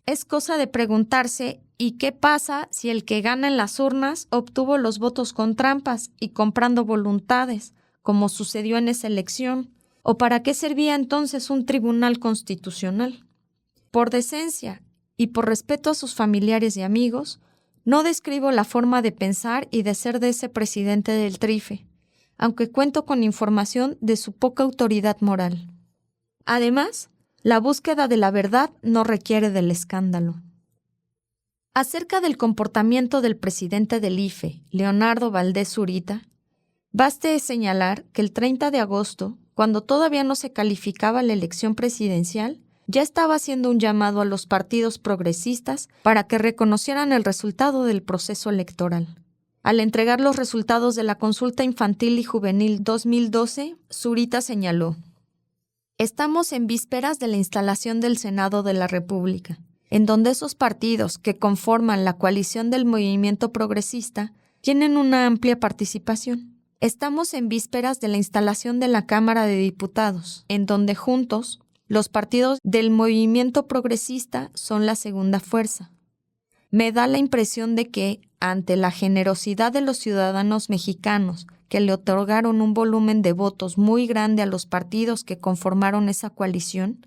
Es cosa de preguntarse, ¿y qué pasa si el que gana en las urnas obtuvo los votos con trampas y comprando voluntades, como sucedió en esa elección? ¿O para qué servía entonces un tribunal constitucional? Por decencia y por respeto a sus familiares y amigos, no describo la forma de pensar y de ser de ese presidente del TRIFE, aunque cuento con información de su poca autoridad moral. Además, la búsqueda de la verdad no requiere del escándalo. Acerca del comportamiento del presidente del IFE, Leonardo Valdés Zurita, baste señalar que el 30 de agosto, cuando todavía no se calificaba la elección presidencial, ya estaba haciendo un llamado a los partidos progresistas para que reconocieran el resultado del proceso electoral. Al entregar los resultados de la consulta infantil y juvenil 2012, Zurita señaló: «Estamos en vísperas de la instalación del Senado de la República, en donde esos partidos que conforman la coalición del movimiento progresista tienen una amplia participación. Estamos en vísperas de la instalación de la Cámara de Diputados, en donde juntos los partidos del movimiento progresista son la segunda fuerza. Me da la impresión de que, ante la generosidad de los ciudadanos mexicanos que le otorgaron un volumen de votos muy grande a los partidos que conformaron esa coalición,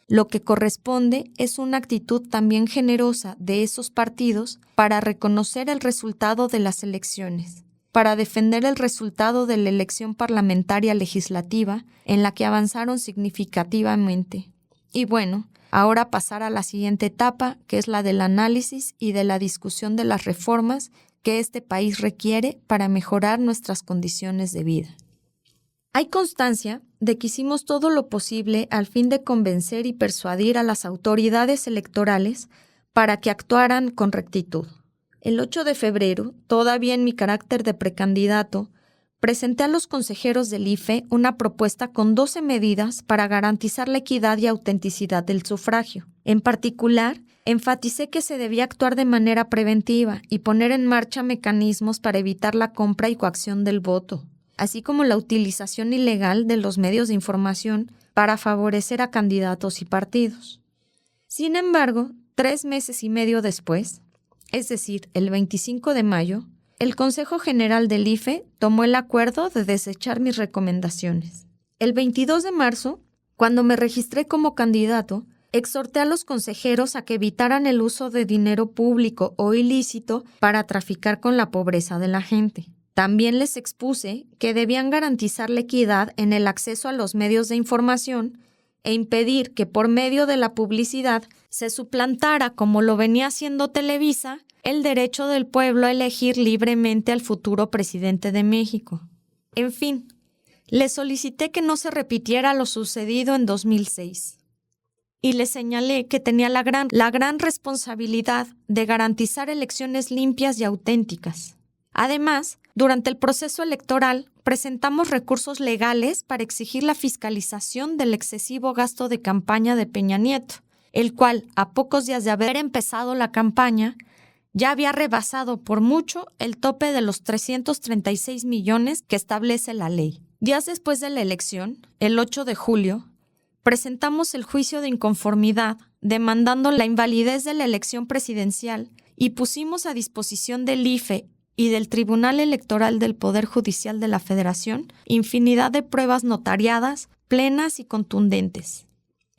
lo que corresponde es una actitud también generosa de esos partidos para reconocer el resultado de las elecciones, para defender el resultado de la elección parlamentaria legislativa en la que avanzaron significativamente. Y bueno, ahora pasar a la siguiente etapa, que es la del análisis y de la discusión de las reformas que este país requiere para mejorar nuestras condiciones de vida. Hay constancia de que hicimos todo lo posible al fin de convencer y persuadir a las autoridades electorales para que actuaran con rectitud. El 8 de febrero, todavía en mi carácter de precandidato, presenté a los consejeros del IFE una propuesta con 12 medidas para garantizar la equidad y autenticidad del sufragio. En particular, enfaticé que se debía actuar de manera preventiva y poner en marcha mecanismos para evitar la compra y coacción del voto, así como la utilización ilegal de los medios de información para favorecer a candidatos y partidos. Sin embargo, 3 meses y medio después, es decir, el 25 de mayo, el Consejo General del IFE tomó el acuerdo de desechar mis recomendaciones. El 22 de marzo, cuando me registré como candidato, exhorté a los consejeros a que evitaran el uso de dinero público o ilícito para traficar con la pobreza de la gente. También les expuse que debían garantizar la equidad en el acceso a los medios de información e impedir que por medio de la publicidad se suplantara, como lo venía haciendo Televisa, el derecho del pueblo a elegir libremente al futuro presidente de México. En fin, les solicité que no se repitiera lo sucedido en 2006. Y les señalé que tenía la gran responsabilidad de garantizar elecciones limpias y auténticas. Además, durante el proceso electoral, presentamos recursos legales para exigir la fiscalización del excesivo gasto de campaña de Peña Nieto, el cual, a pocos días de haber empezado la campaña, ya había rebasado por mucho el tope de los 336 millones que establece la ley. Días después de la elección, el 8 de julio, presentamos el juicio de inconformidad, demandando la invalidez de la elección presidencial y pusimos a disposición del IFE y del Tribunal Electoral del Poder Judicial de la Federación infinidad de pruebas notariadas, plenas y contundentes.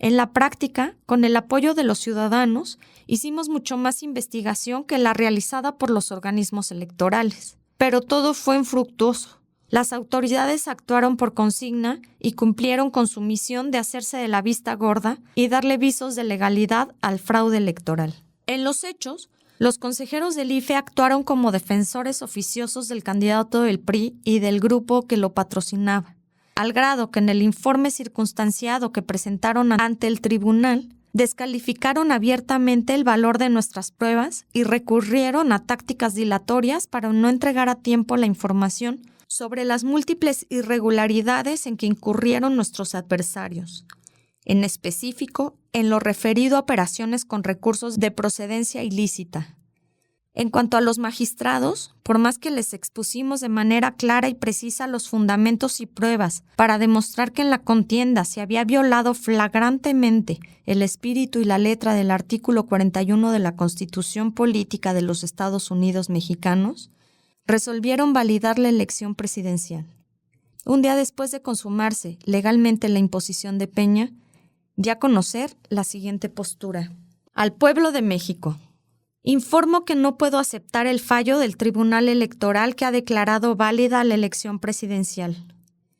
En la práctica, con el apoyo de los ciudadanos, hicimos mucho más investigación que la realizada por los organismos electorales. Pero todo fue infructuoso. Las autoridades actuaron por consigna y cumplieron con su misión de hacerse de la vista gorda y darle visos de legalidad al fraude electoral. En los hechos, los consejeros del IFE actuaron como defensores oficiosos del candidato del PRI y del grupo que lo patrocinaba, al grado que en el informe circunstanciado que presentaron ante el tribunal, descalificaron abiertamente el valor de nuestras pruebas y recurrieron a tácticas dilatorias para no entregar a tiempo la información sobre las múltiples irregularidades en que incurrieron nuestros adversarios, en específico en lo referido a operaciones con recursos de procedencia ilícita. En cuanto a los magistrados, por más que les expusimos de manera clara y precisa los fundamentos y pruebas para demostrar que en la contienda se había violado flagrantemente el espíritu y la letra del artículo 41 de la Constitución Política de los Estados Unidos Mexicanos, resolvieron validar la elección presidencial. Un día después de consumarse legalmente la imposición de Peña, di a conocer la siguiente postura. Al pueblo de México. Informo que no puedo aceptar el fallo del Tribunal Electoral que ha declarado válida la elección presidencial.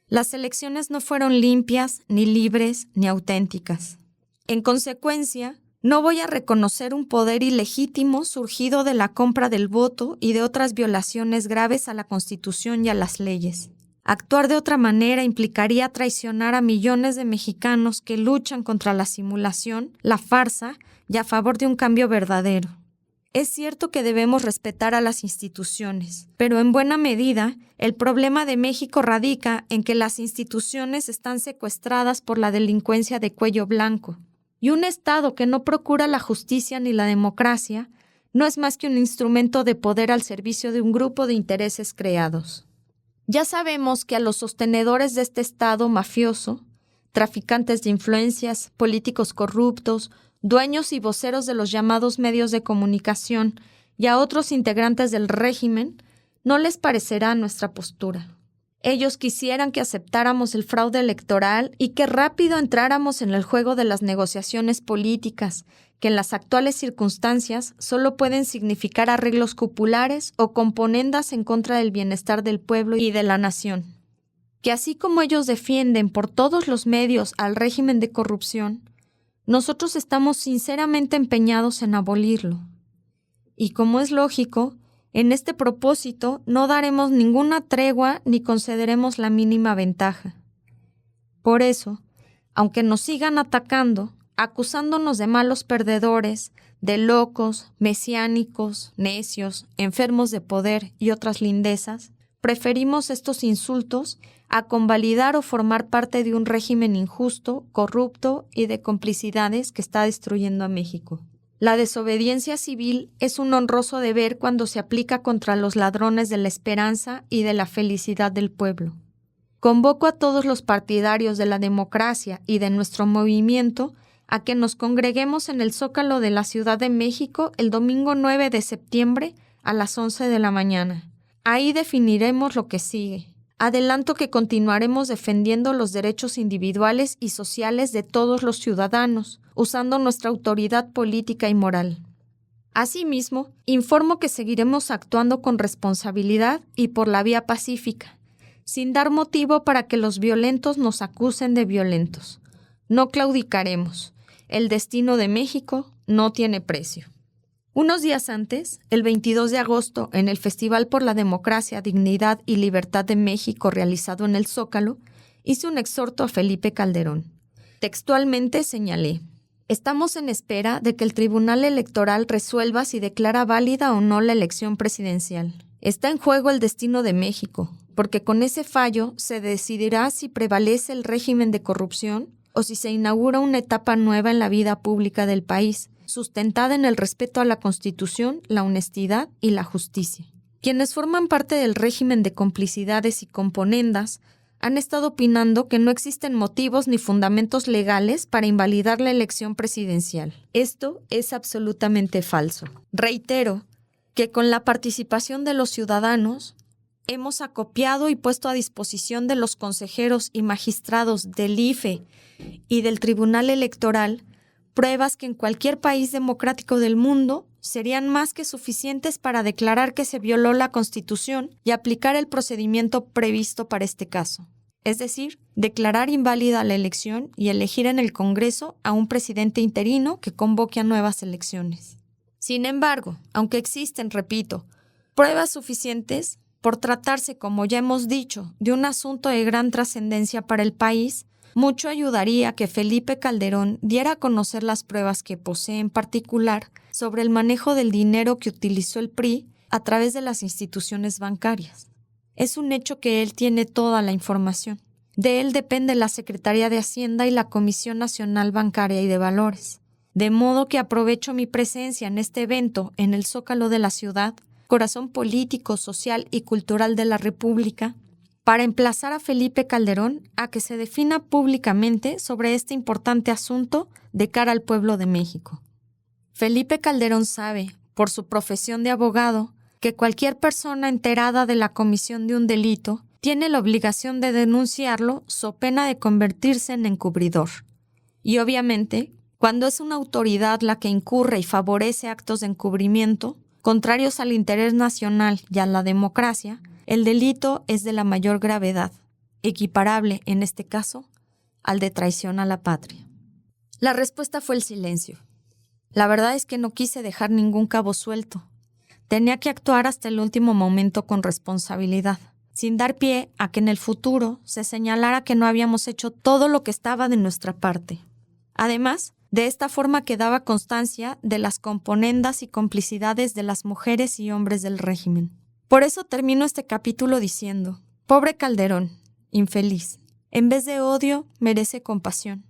Las elecciones no fueron limpias, ni libres, ni auténticas. En consecuencia, no voy a reconocer un poder ilegítimo surgido de la compra del voto y de otras violaciones graves a la Constitución y a las leyes. Actuar de otra manera implicaría traicionar a millones de mexicanos que luchan contra la simulación, la farsa y a favor de un cambio verdadero. Es cierto que debemos respetar a las instituciones, pero en buena medida el problema de México radica en que las instituciones están secuestradas por la delincuencia de cuello blanco, y un Estado que no procura la justicia ni la democracia no es más que un instrumento de poder al servicio de un grupo de intereses creados. Ya sabemos que a los sostenedores de este Estado mafioso, traficantes de influencias, políticos corruptos, dueños y voceros de los llamados medios de comunicación y a otros integrantes del régimen, no les parecerá nuestra postura. Ellos quisieran que aceptáramos el fraude electoral y que rápido entráramos en el juego de las negociaciones políticas, que en las actuales circunstancias solo pueden significar arreglos cupulares o componendas en contra del bienestar del pueblo y de la nación. Que así como ellos defienden por todos los medios al régimen de corrupción, nosotros estamos sinceramente empeñados en abolirlo. Y como es lógico, en este propósito no daremos ninguna tregua ni concederemos la mínima ventaja. Por eso, aunque nos sigan atacando, acusándonos de malos perdedores, de locos, mesiánicos, necios, enfermos de poder y otras lindezas, preferimos estos insultos a convalidar o formar parte de un régimen injusto, corrupto y de complicidades que está destruyendo a México. La desobediencia civil es un honroso deber cuando se aplica contra los ladrones de la esperanza y de la felicidad del pueblo. Convoco a todos los partidarios de la democracia y de nuestro movimiento a que nos congreguemos en el Zócalo de la Ciudad de México el domingo 9 de septiembre a las 11 de la mañana. Ahí definiremos lo que sigue. Adelanto que continuaremos defendiendo los derechos individuales y sociales de todos los ciudadanos, usando nuestra autoridad política y moral. Asimismo, informo que seguiremos actuando con responsabilidad y por la vía pacífica, sin dar motivo para que los violentos nos acusen de violentos. No claudicaremos. El destino de México no tiene precio. Unos días antes, el 22 de agosto, en el Festival por la Democracia, Dignidad y Libertad de México realizado en el Zócalo, hice un exhorto a Felipe Calderón. Textualmente señalé: estamos en espera de que el Tribunal Electoral resuelva si declara válida o no la elección presidencial. Está en juego el destino de México, porque con ese fallo se decidirá si prevalece el régimen de corrupción o si se inaugura una etapa nueva en la vida pública del país, sustentada en el respeto a la Constitución, la honestidad y la justicia. Quienes forman parte del régimen de complicidades y componendas han estado opinando que no existen motivos ni fundamentos legales para invalidar la elección presidencial. Esto es absolutamente falso. Reitero que con la participación de los ciudadanos hemos acopiado y puesto a disposición de los consejeros y magistrados del IFE y del Tribunal Electoral pruebas que en cualquier país democrático del mundo serían más que suficientes para declarar que se violó la Constitución y aplicar el procedimiento previsto para este caso. Es decir, declarar inválida la elección y elegir en el Congreso a un presidente interino que convoque a nuevas elecciones. Sin embargo, aunque existen, repito, pruebas suficientes, por tratarse, como ya hemos dicho, de un asunto de gran trascendencia para el país, mucho ayudaría que Felipe Calderón diera a conocer las pruebas que posee en particular sobre el manejo del dinero que utilizó el PRI a través de las instituciones bancarias. Es un hecho que él tiene toda la información. De él depende la Secretaría de Hacienda y la Comisión Nacional Bancaria y de Valores. De modo que aprovecho mi presencia en este evento en el Zócalo de la ciudad, corazón político, social y cultural de la República, para emplazar a Felipe Calderón a que se defina públicamente sobre este importante asunto de cara al pueblo de México. Felipe Calderón sabe, por su profesión de abogado, que cualquier persona enterada de la comisión de un delito tiene la obligación de denunciarlo so pena de convertirse en encubridor. Y obviamente, cuando es una autoridad la que incurre y favorece actos de encubrimiento, contrarios al interés nacional y a la democracia, el delito es de la mayor gravedad, equiparable, en este caso, al de traición a la patria. La respuesta fue el silencio. La verdad es que no quise dejar ningún cabo suelto. Tenía que actuar hasta el último momento con responsabilidad, sin dar pie a que en el futuro se señalara que no habíamos hecho todo lo que estaba de nuestra parte. Además, de esta forma quedaba constancia de las componendas y complicidades de las mujeres y hombres del régimen. Por eso termino este capítulo diciendo: pobre Calderón, infeliz, en vez de odio merece compasión.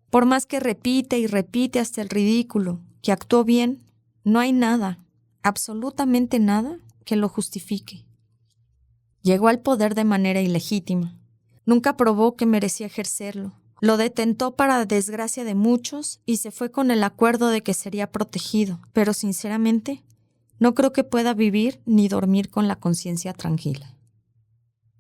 Por más que repite y repite hasta el ridículo que actuó bien, no hay nada, absolutamente nada, que lo justifique. Llegó al poder de manera ilegítima. Nunca probó que merecía ejercerlo. Lo detentó para desgracia de muchos y se fue con el acuerdo de que sería protegido, pero sinceramente no creo que pueda vivir ni dormir con la conciencia tranquila.